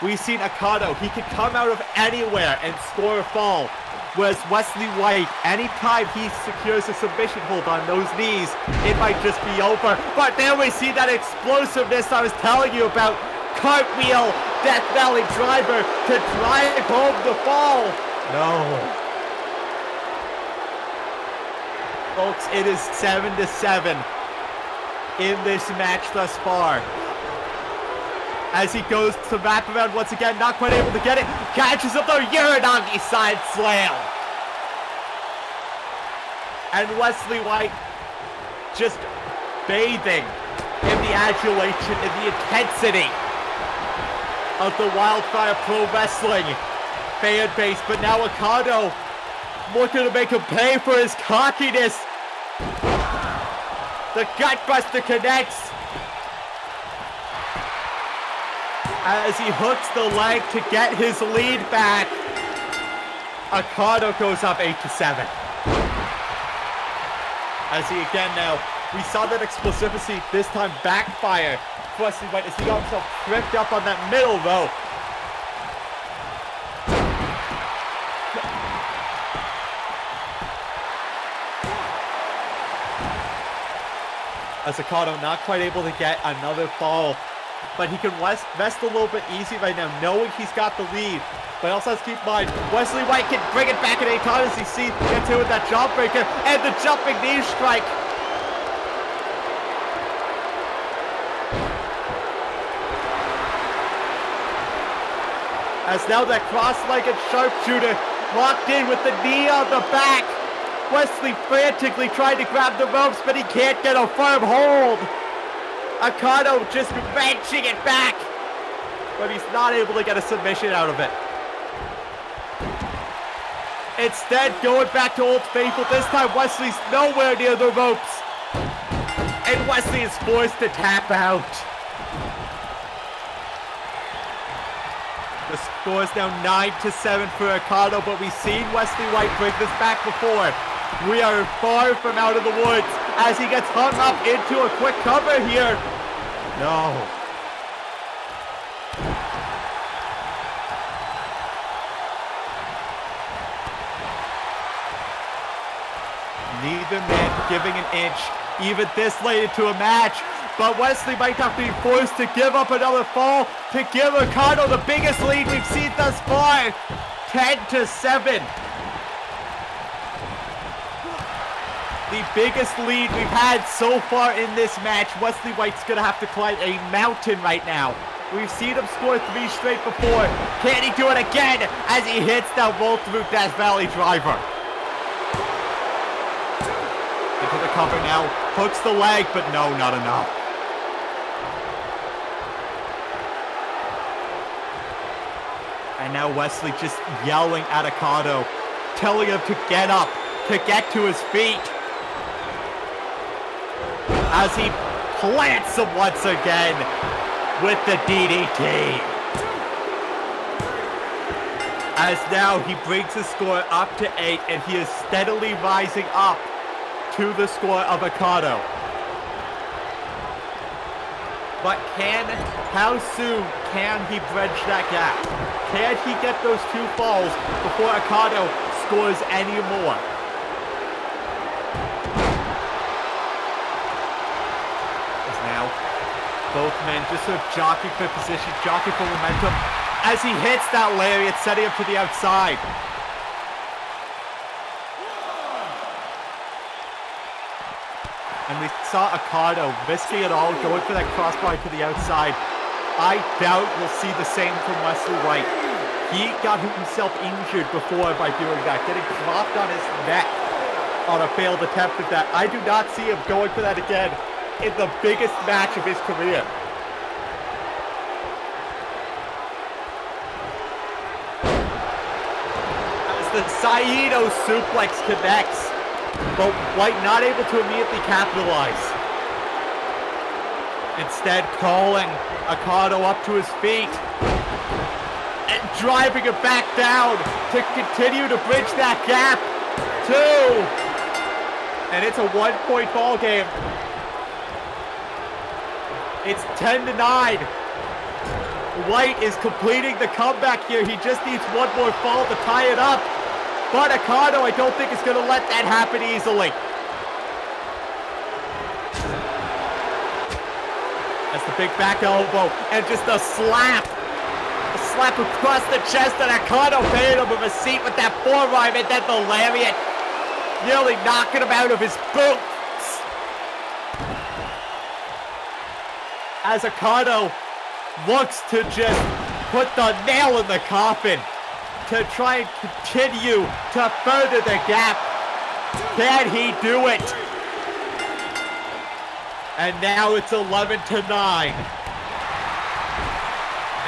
We've seen Akano, he can come out of anywhere and score a fall. Whereas Wesley White, anytime he secures a submission hold on those knees, it might just be over. But there we see that explosiveness I was telling you about. Cartwheel, Death Valley driver to drive home the fall. No. Folks, it is 7-7 in this match thus far. As he goes to wrap around once again, not quite able to get it. Catches up the Uranagi side slam. And Wesley White just bathing in the adulation, in the intensity of the Wildfire Pro Wrestling fan base. But now Akano looking to make him pay for his cockiness. The Gutbuster connects. As he hooks the leg to get his lead back. Akano goes up 8-7. As he again now, we saw that explosivity this time backfire. Wesley White as he got himself tripped up on that middle rope. As Akano not quite able to get another fall. But he can rest a little bit easy right now, knowing he's got the lead. But also has to keep in mind, Wesley White can bring it back at any time as he gets in with that jump breaker and the jumping knee strike. As now that cross-legged sharpshooter locked in with the knee on the back. Wesley frantically trying to grab the ropes, but he can't get a firm hold. Akano just wrenching it back, but he's not able to get a submission out of it. Instead, going back to Old Faithful, this time Wesley's nowhere near the ropes. And Wesley is forced to tap out. The score is now 9-7 for Okado, but we've seen Wesley White break this back before. We are far from out of the woods as he gets hung up into a quick cover here. No. Neither man giving an inch, even this late into a match. But Wesley might have to be forced to give up another fall to give Okado the biggest lead we've seen thus far. 10-7. The biggest lead we've had so far in this match. Wesley White's gonna have to climb a mountain right now. We've seen him score 3 straight before. Can he do it again as he hits that roll through Death Valley driver? Into the cover now, hooks the leg, but no, not enough. And now Wesley just yelling at Okado, telling him to get up, to get to his feet. As he plants him once again with the DDT. As now he brings the score up to 8, and he is steadily rising up to the score of Okado. But how soon can he bridge that gap? Can he get those 2 falls before Okado scores any more? As now, both men just sort of jockeying for position, jockeying for momentum, as he hits that lariat, setting him to the outside. And we saw Okado risking it all, going for that crossbar to the outside. I doubt we'll see the same from Wesley White. He got himself injured before by doing that, getting dropped on his neck on a failed attempt at that. I do not see him going for that again in the biggest match of his career. As the Saito suplex connects, but White not able to immediately capitalize. Instead, calling Okado up to his feet and driving it back down to continue to bridge that gap. 2. And it's a 1-point ball game. It's 10-9. White is completing the comeback here. He just needs one more fall to tie it up. But Okado, I don't think is going to let that happen easily. That's the big back elbow, and just a slap. A slap across the chest, and Okado paid him with a seat with that forearm, and then the lariat, nearly knocking him out of his boots. As Okado looks to just put the nail in the coffin, to try and continue to further the gap. Can he do it? And now it's 11-9.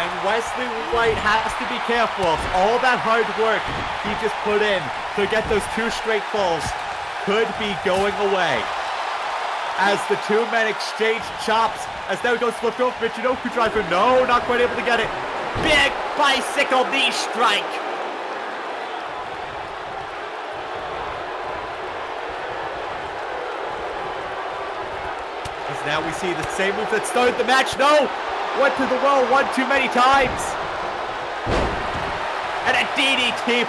And Wesley White has to be careful. All that hard work he just put in to get those 2 straight falls could be going away. As the 2 men exchange chops, as now goes flip over Michinoku driver. No, not quite able to get it. Big bicycle knee strike. Now we see the same move that started the match. No! Went to the well one too many times. And a DDT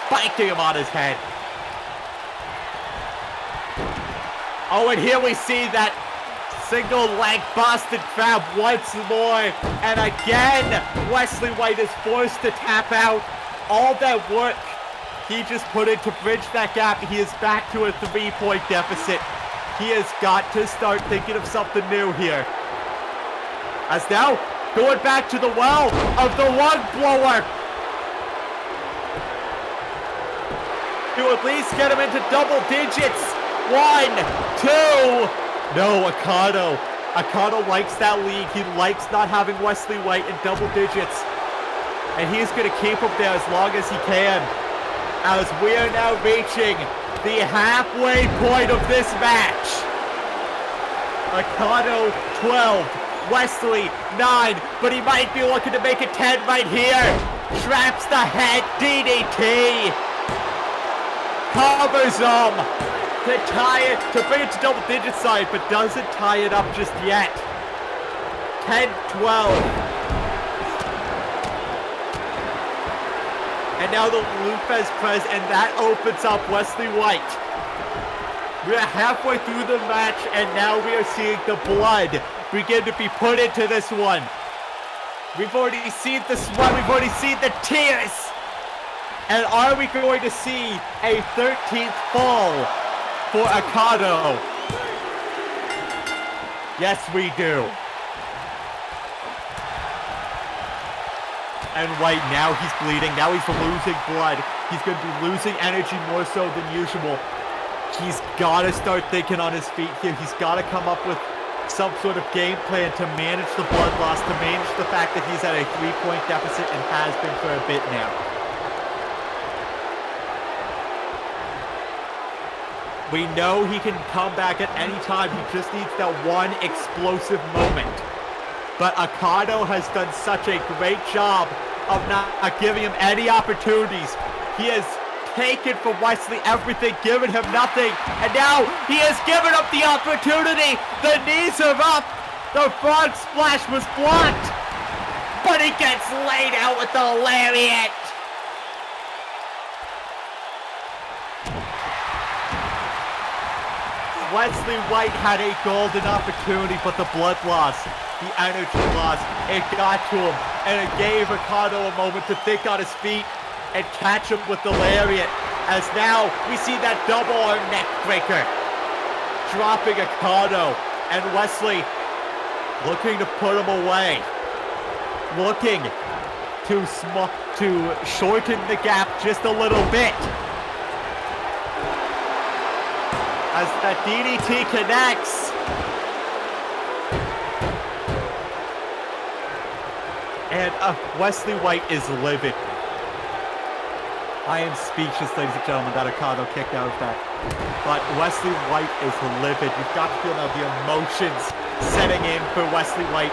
spiking him on his head. Oh, and here we see that single leg Boston Crab once more. And again, Wesley White is forced to tap out. All that work he just put in to bridge that gap. He is back to a 3-point deficit. He has got to start thinking of something new here. As now, going back to the well of the lung blower. To at least get him into double digits. 1, 2. No, Okado. Okado likes that lead. He likes not having Wesley White in double digits. And he's going to keep him there as long as he can. As we are now reaching the halfway point of this match. Okado 12, Wesley, 9, but he might be looking to make it 10 right here. Traps the head, DDT. Covers him to tie it, to bring it to double digit side, but doesn't tie it up just yet. 10-12. And now the Lufez press, and that opens up Wesley White. We're halfway through the match, and now we are seeing the blood begin to be put into this one. We've already seen the sweat, we've already seen the tears. And are we going to see a 13th fall for Okada? Yes, we do. And White, now he's bleeding, now he's losing blood. He's going to be losing energy more so than usual. He's got to start thinking on his feet here. He's got to come up with some sort of game plan to manage the blood loss, to manage the fact that he's at a 3-point deficit and has been for a bit now. We know he can come back at any time. He just needs that one explosive moment. But Okada has done such a great job of not giving him any opportunities. He has taken from Wesley everything, given him nothing, and now he has given up the opportunity. The knees are up. The frog splash was blocked, but he gets laid out with the lariat. Wesley White had a golden opportunity, but the blood loss, the energy loss, it got to him, and it gave Okada a moment to think on his feet and catch him with the lariat. As now we see that double arm neck breaker, dropping Okada, and Wesley looking to put him away, looking to shorten the gap just a little bit. As that DDT connects. And Wesley White is livid. I am speechless, ladies and gentlemen, that Okada kicked out of that. But Wesley White is livid. You've got to feel now the emotions setting in for Wesley White.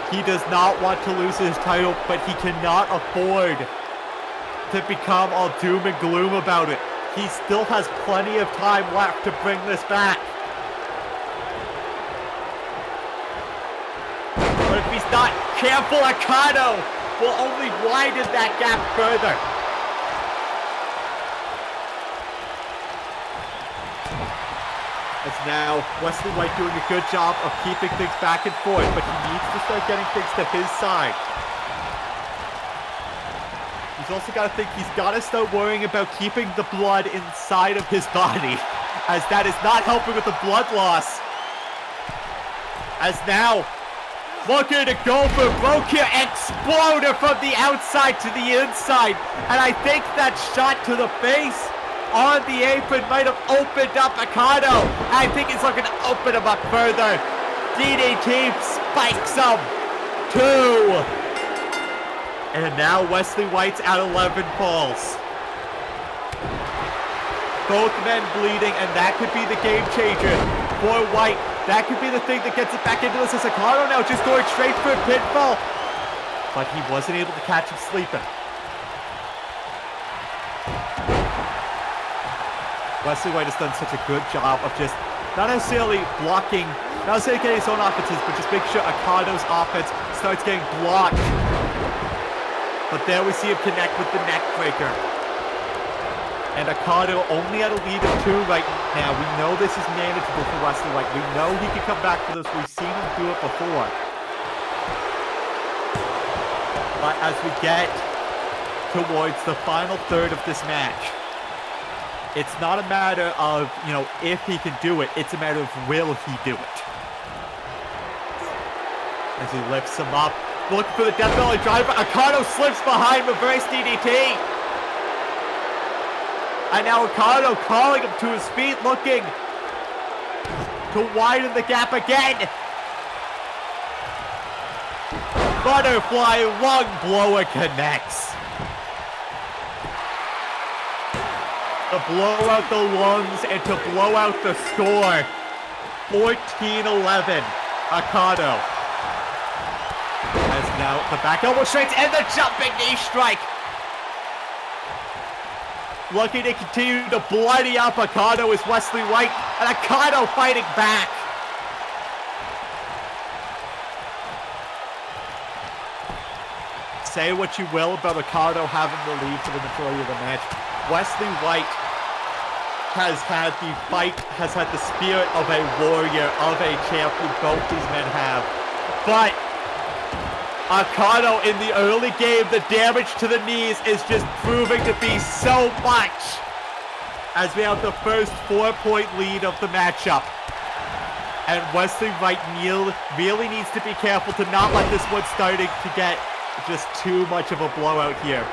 He does not want to lose his title, but he cannot afford to become all doom and gloom about it. He still has plenty of time left to bring this back. But if he's not careful, Okada will only widen that gap further. As now, Wesley White doing a good job of keeping things back and forth, but he needs to start getting things to his side. He's also got to think he's got to start worrying about keeping the blood inside of his body, as that is not helping with the blood loss. As now, looking to go for broke here, exploder from the outside to the inside, and I think that shot to the face on the apron might have opened up Okada. I think it's looking to open him up further. DDT spikes him. 2. And now Wesley White's at 11 falls. Both men bleeding, and that could be the game changer for White. That could be the thing that gets it back into this. As Okada now just going straight for a pinfall. But he wasn't able to catch him sleeping. Wesley White has done such a good job of just not necessarily blocking, not necessarily getting his own offenses, but just make sure Okada's offense starts getting blocked. But there we see him connect with the neck breaker. And Okada only at a lead of 2 right now. We know this is manageable for Wesley White. We know he can come back for this. We've seen him do it before. But as we get towards the final third of this match, it's not a matter of, if he can do it. It's a matter of will he do it. As he lifts him up. Looking for the Death Valley driver. Okada slips behind, reverse DDT. And now Okada calling him to his feet, looking to widen the gap again. Butterfly lung blower connects. To blow out the lungs and to blow out the score. 14-11. Okado has now the back elbow strikes and the jumping knee strike. Looking to continue to bloody up Okado is Wesley White, and Okado fighting back. Say what you will about Okado having the lead for the majority of the match. Wesley White has had the fight, has had the spirit of a warrior, of a champion. Both these men have. But Okado in the early game, the damage to the knees is just proving to be so much as we have the first 4-point lead of the matchup. And Wesley White really needs to be careful to not let this one starting to get just too much of a blowout here.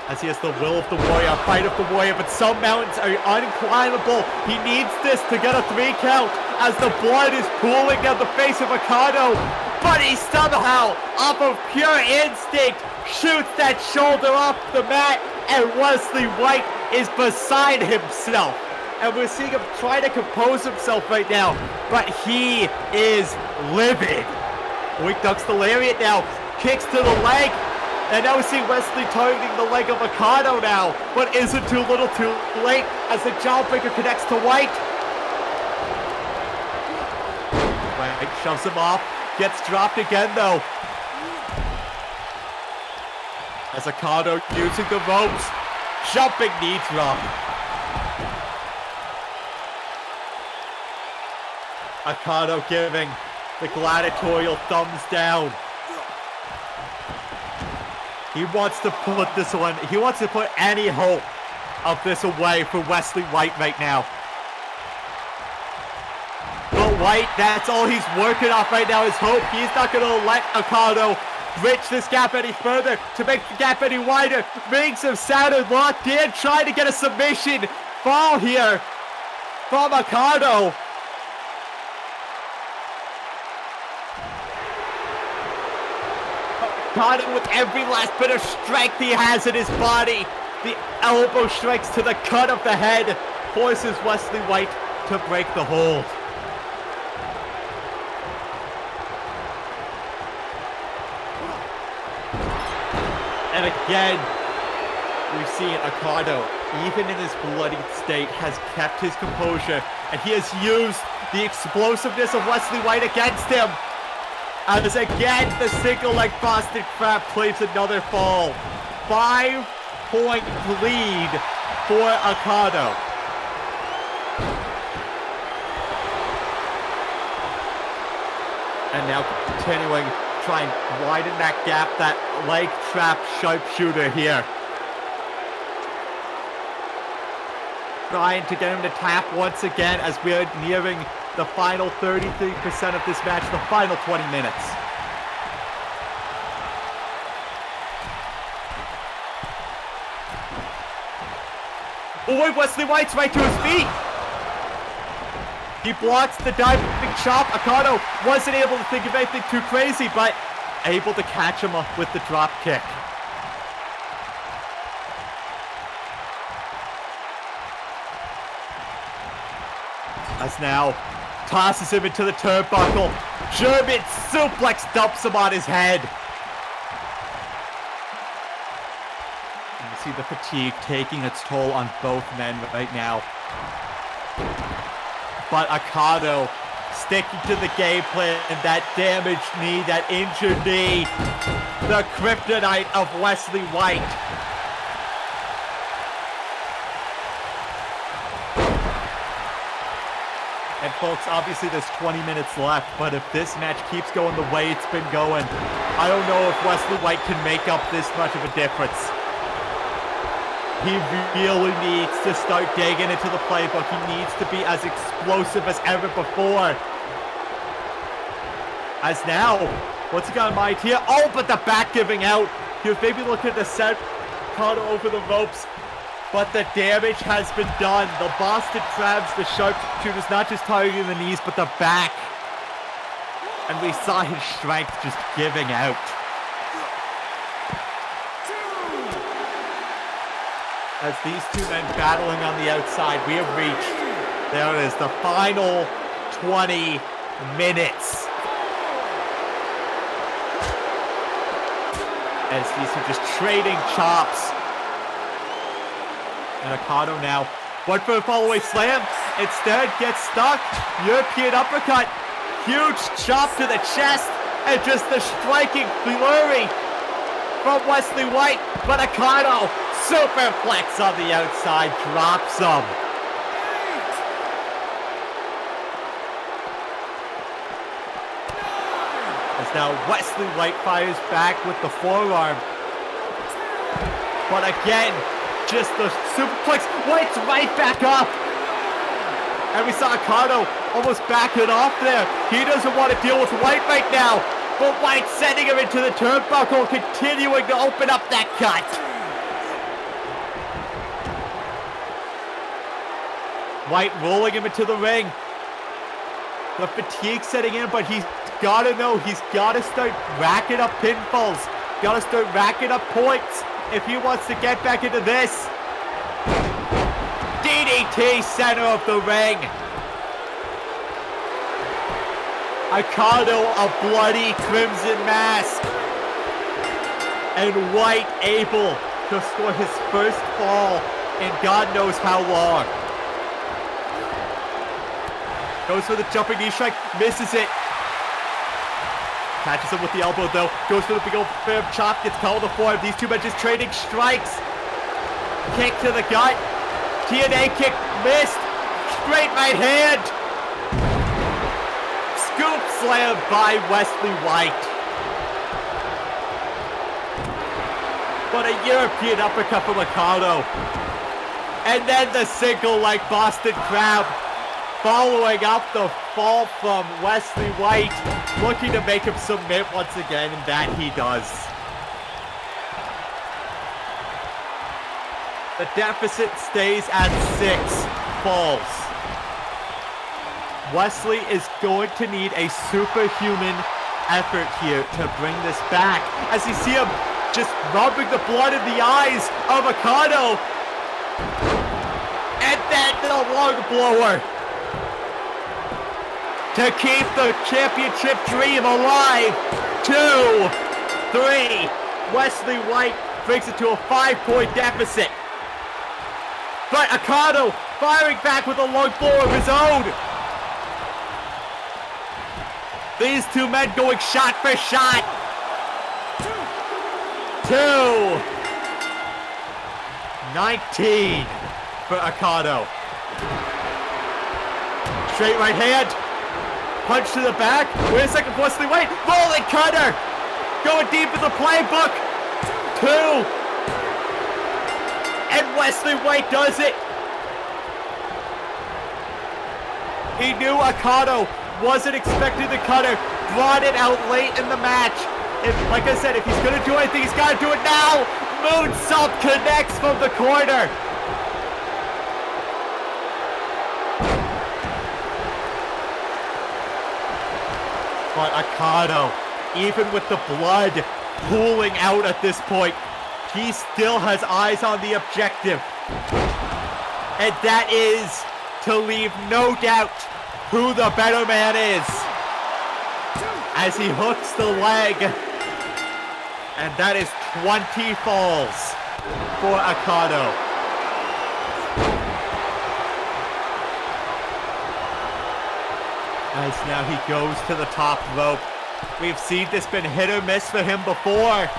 As he has the will of the warrior, fight of the warrior, but some mountains are unclimbable. He needs this to get a 3 count as the blood is pooling down the face of Okado. But he somehow, off of pure instinct, shoots that shoulder off the mat, and Wesley White is beside himself. And we're seeing him try to compose himself right now, but he is livid. Weak ducks the lariat now, kicks to the leg, and now we see Wesley targeting the leg of Okado now, but is it too little too late as the jawbreaker connects to White? White shoves him off, gets dropped again though. As Okado using the ropes, jumping knee drop. Okado giving the gladiatorial thumbs down. He wants to put this one, he wants to put any hope of this away for Wesley White right now. But White, that's all he's working off right now is hope. He's not going to let Okado bridge this gap any further to make the gap any wider. Rings have sounded locked in, trying to get a submission fall here from Okado. Okado with every last bit of strength he has in his body. The elbow strikes to the cut of the head forces Wesley White to break the hold. And again, we've seen Okado, even in his bloodied state, has kept his composure, and he has used the explosiveness of Wesley White against him. As again, the single leg Boston Crab claims another fall. 5-point lead for Okado. And now continuing, try and widen that gap, that leg trap sharpshooter here. Trying to get him to tap once again as we're nearing the final 33% of this match, the final 20 minutes. Oh wait, Wesley White's right to his feet. He blocks the diving chop. Okado wasn't able to think of anything too crazy, but able to catch him up with the drop kick. As now tosses him into the turnbuckle. German suplex dumps him on his head. And you see the fatigue taking its toll on both men right now. But Okado sticking to the game plan, and that damaged knee, that injured knee, the kryptonite of Wesley White. And folks, obviously there's 20 minutes left, but if this match keeps going the way it's been going, I don't know if Wesley White can make up this much of a difference. He really needs to start digging into the playbook. He needs to be as explosive as ever before. As now, what's he got in mind here? Oh, but the back giving out. He was maybe looking to set Okado over the ropes, but the damage has been done. The Boston Crabs, the sharpshooters, not just targeting the knees, but the back. And we saw his strength just giving out. As these two men battling on the outside, we have reached There it is, the final 20 minutes. As these are just trading chops. And Okada now went for a follow-away slam. Instead, gets stuck. European uppercut. Huge chop to the chest. And just the striking flurry from Wesley White. But Okada, superplex on the outside, drops him. As now Wesley White fires back with the forearm. But again, just the superplex. White's right back up. And we saw Okada almost backing off there. He doesn't want to deal with White right now. But White sending him into the turnbuckle, continuing to open up that cut. White rolling him into the ring. The fatigue setting in, but he's got to know, he's got to start racking up pinfalls. Got to start racking up points if he wants to get back into this. DDT center of the ring. Okada, a bloody crimson mask. And White able to score his first fall in God knows how long. Goes for the jumping knee strike, misses it. Catches him with the elbow though. Goes for the big old fair chop, gets called the forearm. These two men just trading strikes. Kick to the gut. TNA kick missed. Straight right hand. Scoop slam by Wesley White. But a European uppercut from Okada. And then the single like Boston Crab. Following up the fall from Wesley White. Looking to make him submit once again, and that he does. The deficit stays at 6 falls. Wesley is going to need a superhuman effort here to bring this back. As you see him just rubbing the blood in the eyes of Okada. And then the lung blower. To keep the championship dream alive. 2, 3. Wesley White brings it to a 5-point deficit. But Okada firing back with a lung blower of his own. These two men going shot for shot. 2. 19 for Okada. Straight right hand. Punch to the back. Wait a second, Wesley White. Rolling cutter. Going deep in the playbook. 2. And Wesley White does it. He knew Okada wasn't expecting the cutter. Brought it out late in the match. If, like I said, if he's going to do anything, he's got to do it now. Moonsault connects from the corner. But Okada, even with the blood pooling out at this point, he still has eyes on the objective. And that is to leave no doubt who the better man is. As he hooks the leg. And that is 20 falls for Okada. As now he goes to the top rope. We've seen this been hit or miss for him before.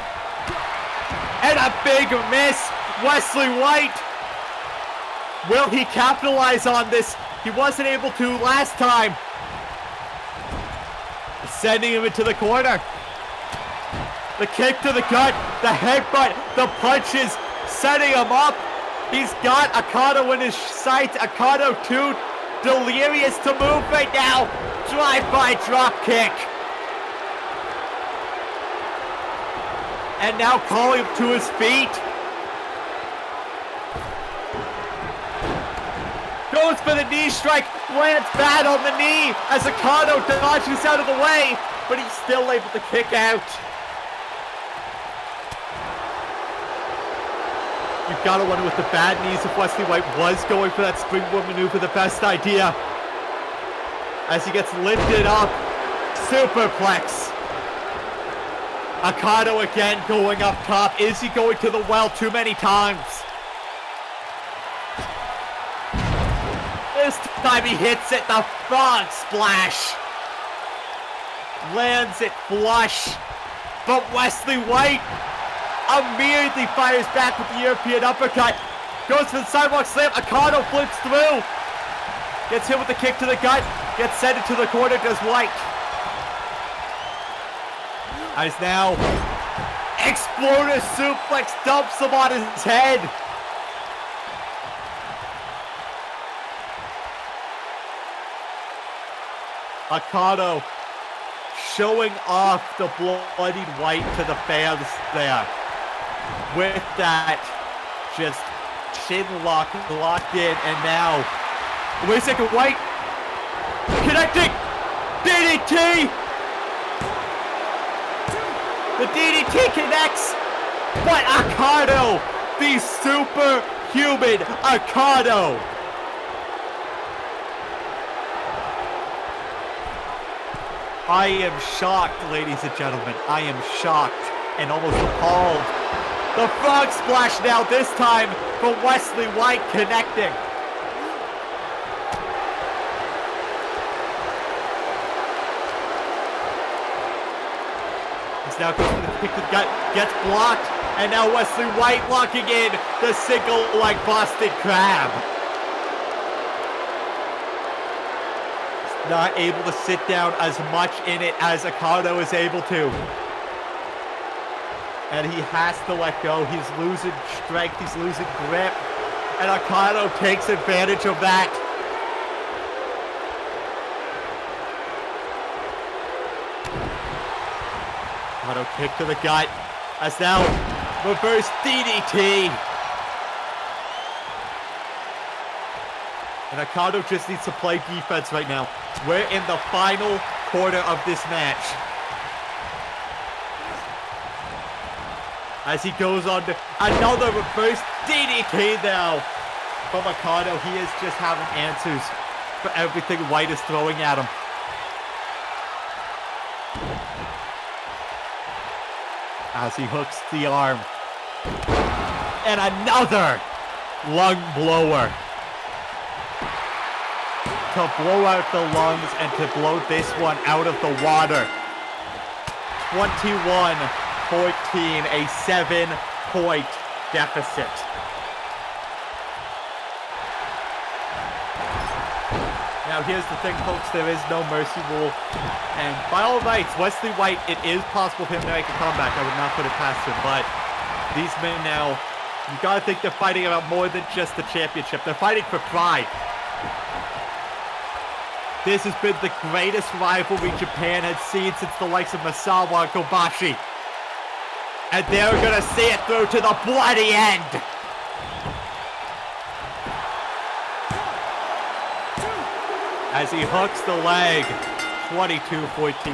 And a big miss, Wesley White. Will he capitalize on this? He wasn't able to last time. Sending him into the corner. The kick to the gut, the headbutt, the punches, setting him up. He's got Okada in his sights. Okada too delirious to move right now. Drive-by drop kick. And now calling him to his feet. Goes for the knee strike. Lands bad on the knee as Okada dodges out of the way. But he's still able to kick out. You've got to wonder with the bad knees if Wesley White was going for that springboard maneuver the best idea. As he gets lifted up, superplex. Okada again going up top. Is he going to the well too many times? This time he hits it, the frog splash. Lands it flush. But Wesley White immediately fires back with the European uppercut. Goes for the sidewalk slam. Okada flips through. Gets hit with the kick to the gut. Gets sent into the corner. Does White. As now, Exploder suplex dumps him on his head. Okada showing off the bloodied White to the fans there. With that, just chin locked in, and now, wait a second, White connecting, DDT! The DDT connects, but Okada, the superhuman Okada. I am shocked, ladies and gentlemen. I am shocked and almost appalled. The frog splash now, this time for Wesley White connecting. This now goes for the kick to the gut, gets blocked, and now Wesley White locking in the single leg Boston Crab. Not able to sit down as much in it as Okada is able to. And he has to let go. He's losing strength. He's losing grip. And Okada takes advantage of that. Okada kick to the gut. As now, reverse DDT. And Okada just needs to play defense right now. We're in the final quarter of this match. As he goes on to another reverse DDT now from Okada. He is just having answers for everything White is throwing at him. As he hooks the arm. And another lung blower. To blow out the lungs and to blow this one out of the water. 21-14, a 7-point deficit. Now here's the thing, folks, there is no mercy rule. And by all rights, Wesley White, it is possible for him to make a comeback. I would not put it past him, but these men now, you gotta think they're fighting about more than just the championship. They're fighting for pride. This has been the greatest rivalry Japan had seen since the likes of Misawa and Kobashi. And they're gonna see it through to the bloody end. As he hooks the leg, 22-14.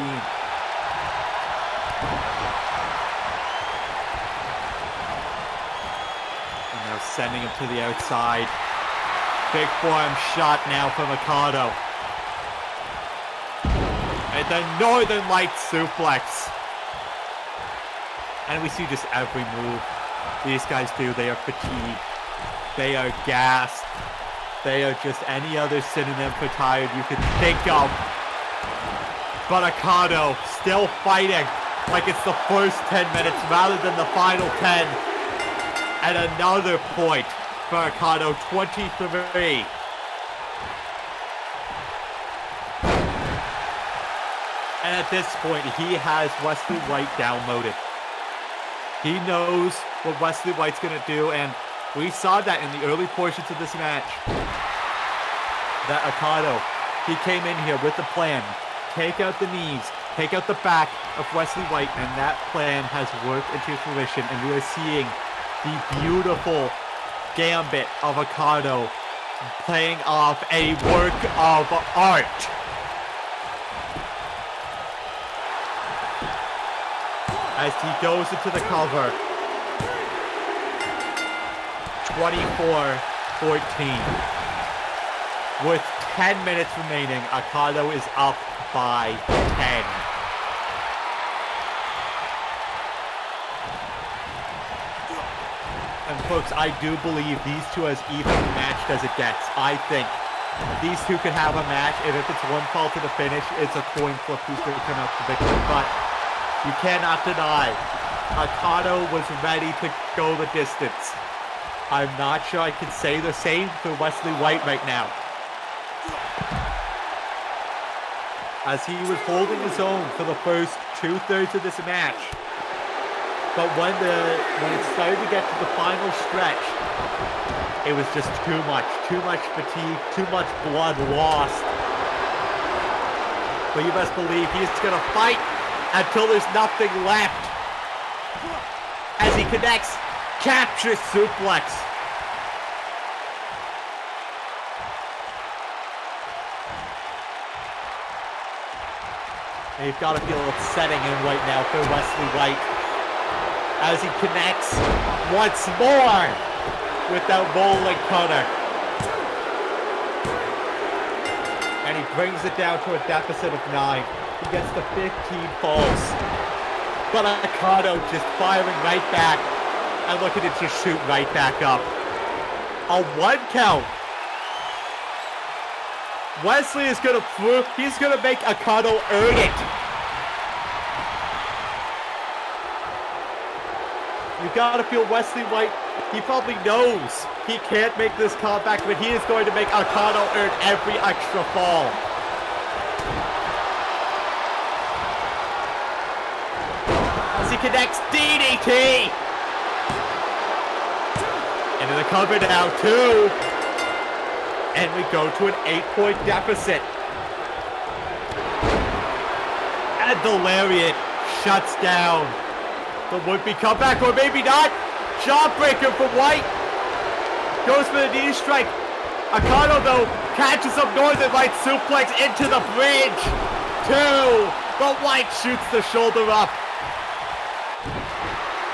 And now sending him to the outside. Big forearm shot now from Okada. And the Northern Lights suplex. And we see just every move these guys do. They are fatigued. They are gassed. They are just any other synonym for tired you could think of. But Okada still fighting like it's the first 10 minutes rather than the final 10. And another point for Okada, 23. And at this point, he has Wesley White downloaded. He knows what Wesley White's going to do, and we saw that in the early portions of this match. That Okada, he came in here with a plan. Take out the knees, take out the back of Wesley White, and that plan has worked into fruition, and we are seeing the beautiful gambit of Okada playing off a work of art. As he goes into the cover. 24-14. With 10 minutes remaining, Okada is up by 10. And folks, I do believe these two as evenly matched as it gets. I think these two could have a match, and if it's one fall to the finish, it's a coin flip who's going to come out the victor. But you cannot deny, Okada was ready to go the distance. I'm not sure I can say the same for Wesley White right now, as he was holding his own for the first 2/3 of this match. But when it started to get to the final stretch, it was just too much fatigue, too much blood lost. But you best believe he's gonna fight until there's nothing left. As he connects, captures suplex. And you've got to feel it's setting in right now for Wesley White, as he connects once more with that rolling cutter. And he brings it down to a deficit of 9. He gets the 15 falls. But Okada just firing right back. And look at it just shoot right back up. A 1 count. Wesley is going to prove, he's going to make Okada earn it. You gotta feel Wesley White, he probably knows he can't make this comeback, but he is going to make Okada earn every extra fall. As he connects DDT. Into the cover now, too. And we go to an 8-point deficit. And the lariat shuts down the would-be comeback, or maybe not. Jawbreaker from White. Goes for the knee strike. Okada, though, catches up Northern Light suplex into the bridge. 2. But White shoots the shoulder up.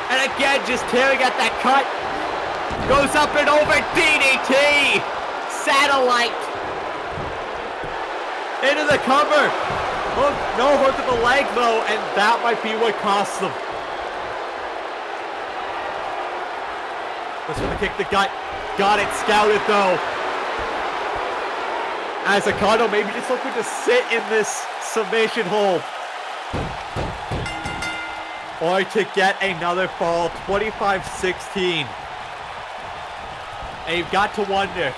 And again, just tearing at that cut. Goes up and over. DDT. Satellite. Into the cover. Look, no hook to the leg, though, and that might be what costs them. Was going to kick the gut. Got it scouted, though. As Okada maybe just looking to sit in this submission hold. Or to get another fall. 25-16. And you've got to wonder.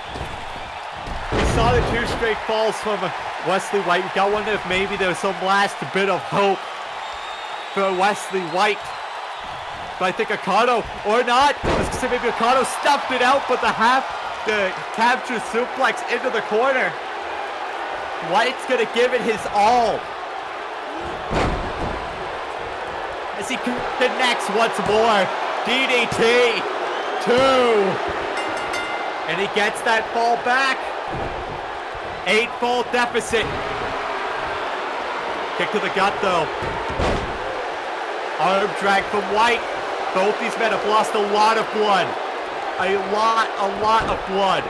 We saw the 2 straight falls from Wesley White. You've got to wonder if maybe there's some last bit of hope for Wesley White. But I think Okada, or not, I was going to say maybe Okada stuffed it out, but the capture suplex into the corner. White's going to give it his all. As he connects once more. DDT. 2. And he gets that fall back. 8-fall deficit. Kick to the gut, though. Arm drag from White. Both these men have lost a lot of blood. A lot of blood.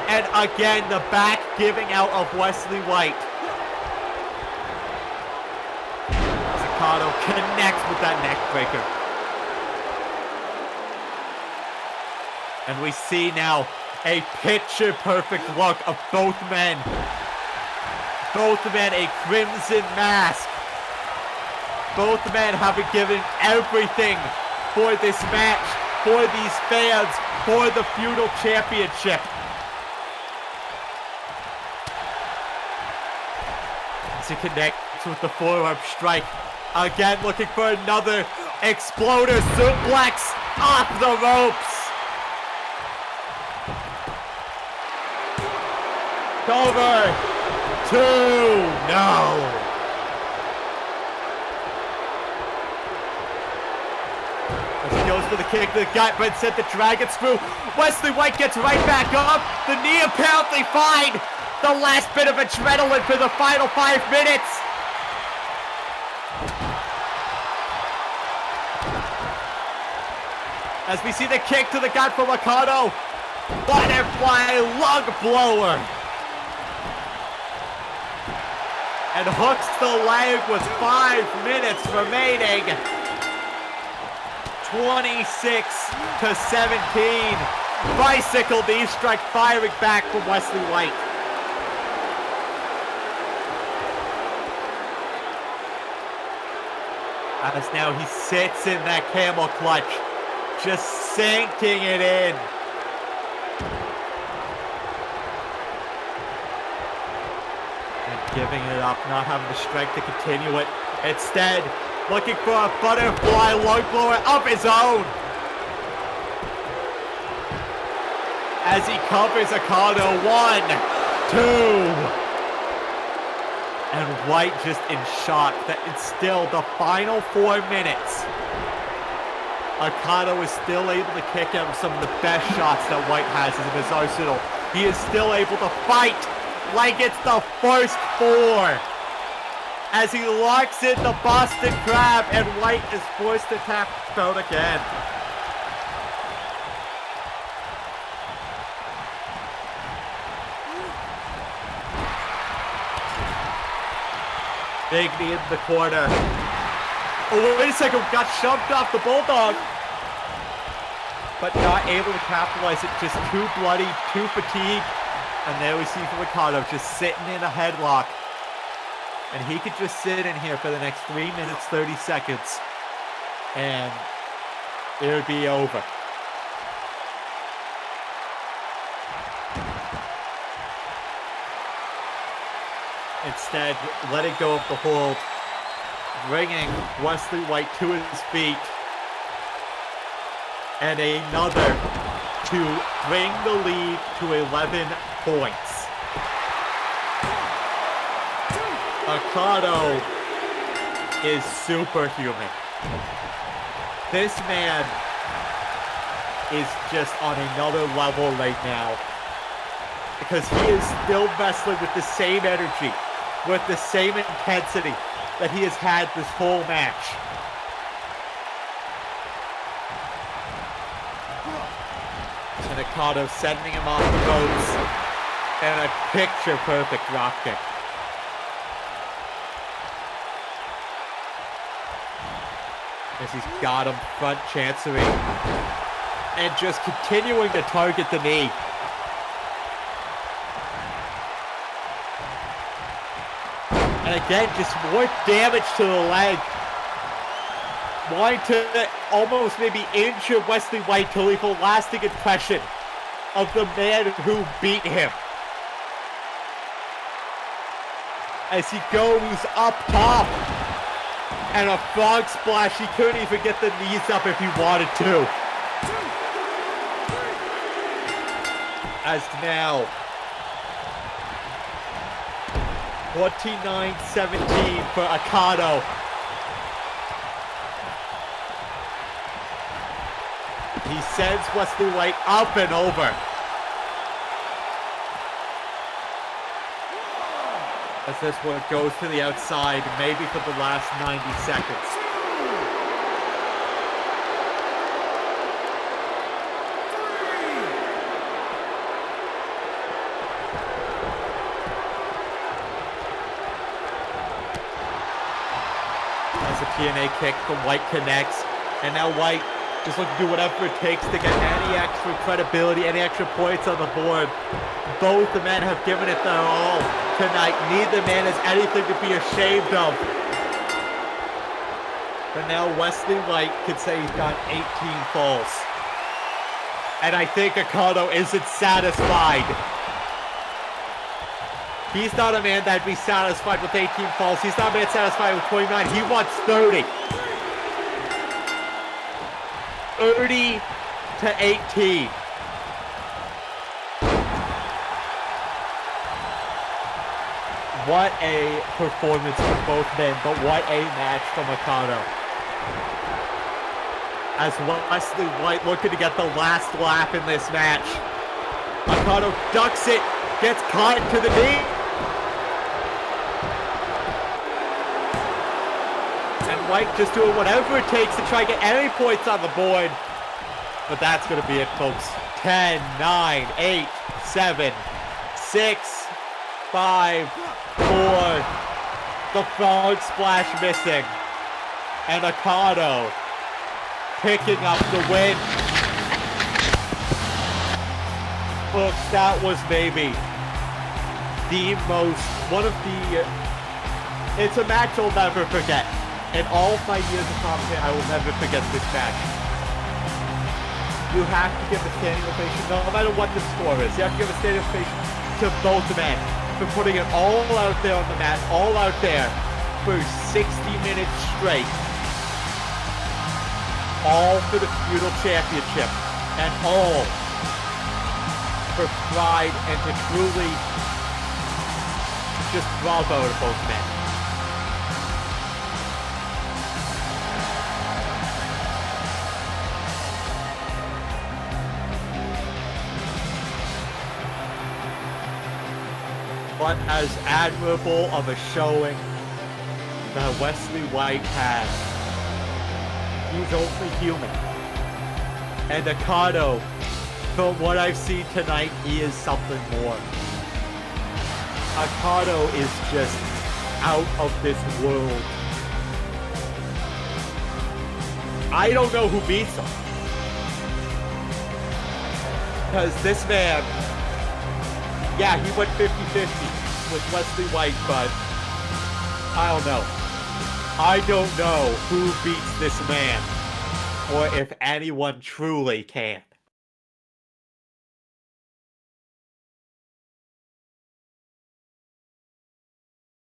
And again, the back giving out of Wesley White. Okada connects with that neck breaker. And we see now a picture-perfect look of both men. Both men a crimson mask. Both men having given everything for this match, for these fans, for the feudal championship. As he connects with the forearm strike. Again looking for another exploder suplex off the ropes. Cover. 2. No. Goes for the kick to the gut, but sent the dragon through. Wesley White gets right back up. The knee apparently fine. The last bit of adrenaline for the final 5 minutes. As we see the kick to the gut from Okado. Butterfly lung blower. And hooks the leg with 5 minutes remaining. 26-17. Bicycle knee strike firing back from Wesley White. As now he sits in that camel clutch, just sinking it in. And giving it up, not having the strength to continue it. Instead, looking for a butterfly lung blower of his own. As he covers Okado, 1, 2. And White just in shock that it's still the final 4 minutes. Okado is still able to kick out some of the best shots that White has in his arsenal. He is still able to fight like it's the first 4. As he locks in the Boston Crab and White is forced to tap out again. Big knee in the corner. Oh, wait a second, got shoved off the Bulldog. But not able to capitalize it, just too bloody, too fatigued. And there we see Ricardo just sitting in a headlock. And he could just sit in here for the next 3 minutes, 30 seconds. And it would be over. Instead, letting go of the hold, bringing Wesley White to his feet, and another to bring the lead to 11 points. Okado is superhuman. This man is just on another level right now, because he is still wrestling with the same energy, with the same intensity that he has had this whole match. And Okado sending him off the ropes, and a picture-perfect dropkick. As he's got him front chancery, and just continuing to target the knee. And again, just more damage to the leg. Wanting to almost maybe injure Wesley White to leave a lasting impression of the man who beat him. As he goes up top. And a frog splash. He couldn't even get the knees up if he wanted to. As now, 29-17 for Okado. He sends Wesley White up and over. As this one goes to the outside, maybe for the last 90 seconds. As a TNA kick from White connects, and now White just looking to do whatever it takes to get any extra credibility, any extra points on the board. Both the men have given it their all tonight. Neither man has anything to be ashamed of. But now Wesley White could say he's got 18 falls. And I think Okado isn't satisfied. He's not a man that'd be satisfied with 18 falls. He's not a man satisfied with 29. He wants 30. 30-18. What a performance from both men, but what a match from Okado. As Wesley White looking to get the last laugh in this match. Okado ducks it, gets caught to the knee. And White just doing whatever it takes to try and get any points on the board. But that's going to be it, folks. 10, 9, 8, 7, 6, 5, 4. The frog splash missing. And Okado picking up the win. Folks, that was maybe one of the, it's a match I'll never forget. In all of my years of commentating, I will never forget this match. You have to give a standing ovation, no matter what the score is. You have to give a standing ovation to both men for putting it all out there on the mat, all out there for 60 minutes straight. All for the feudal championship, and all for pride and to truly just bravo to both men. But as admirable of a showing that Wesley White has, he's only human. And Okado, from what I've seen tonight, he is something more. Okado is just out of this world. I don't know who beats him. Because this man, yeah, he went 50-50 with Wesley White, but I don't know. I don't know who beats this man, or if anyone truly can.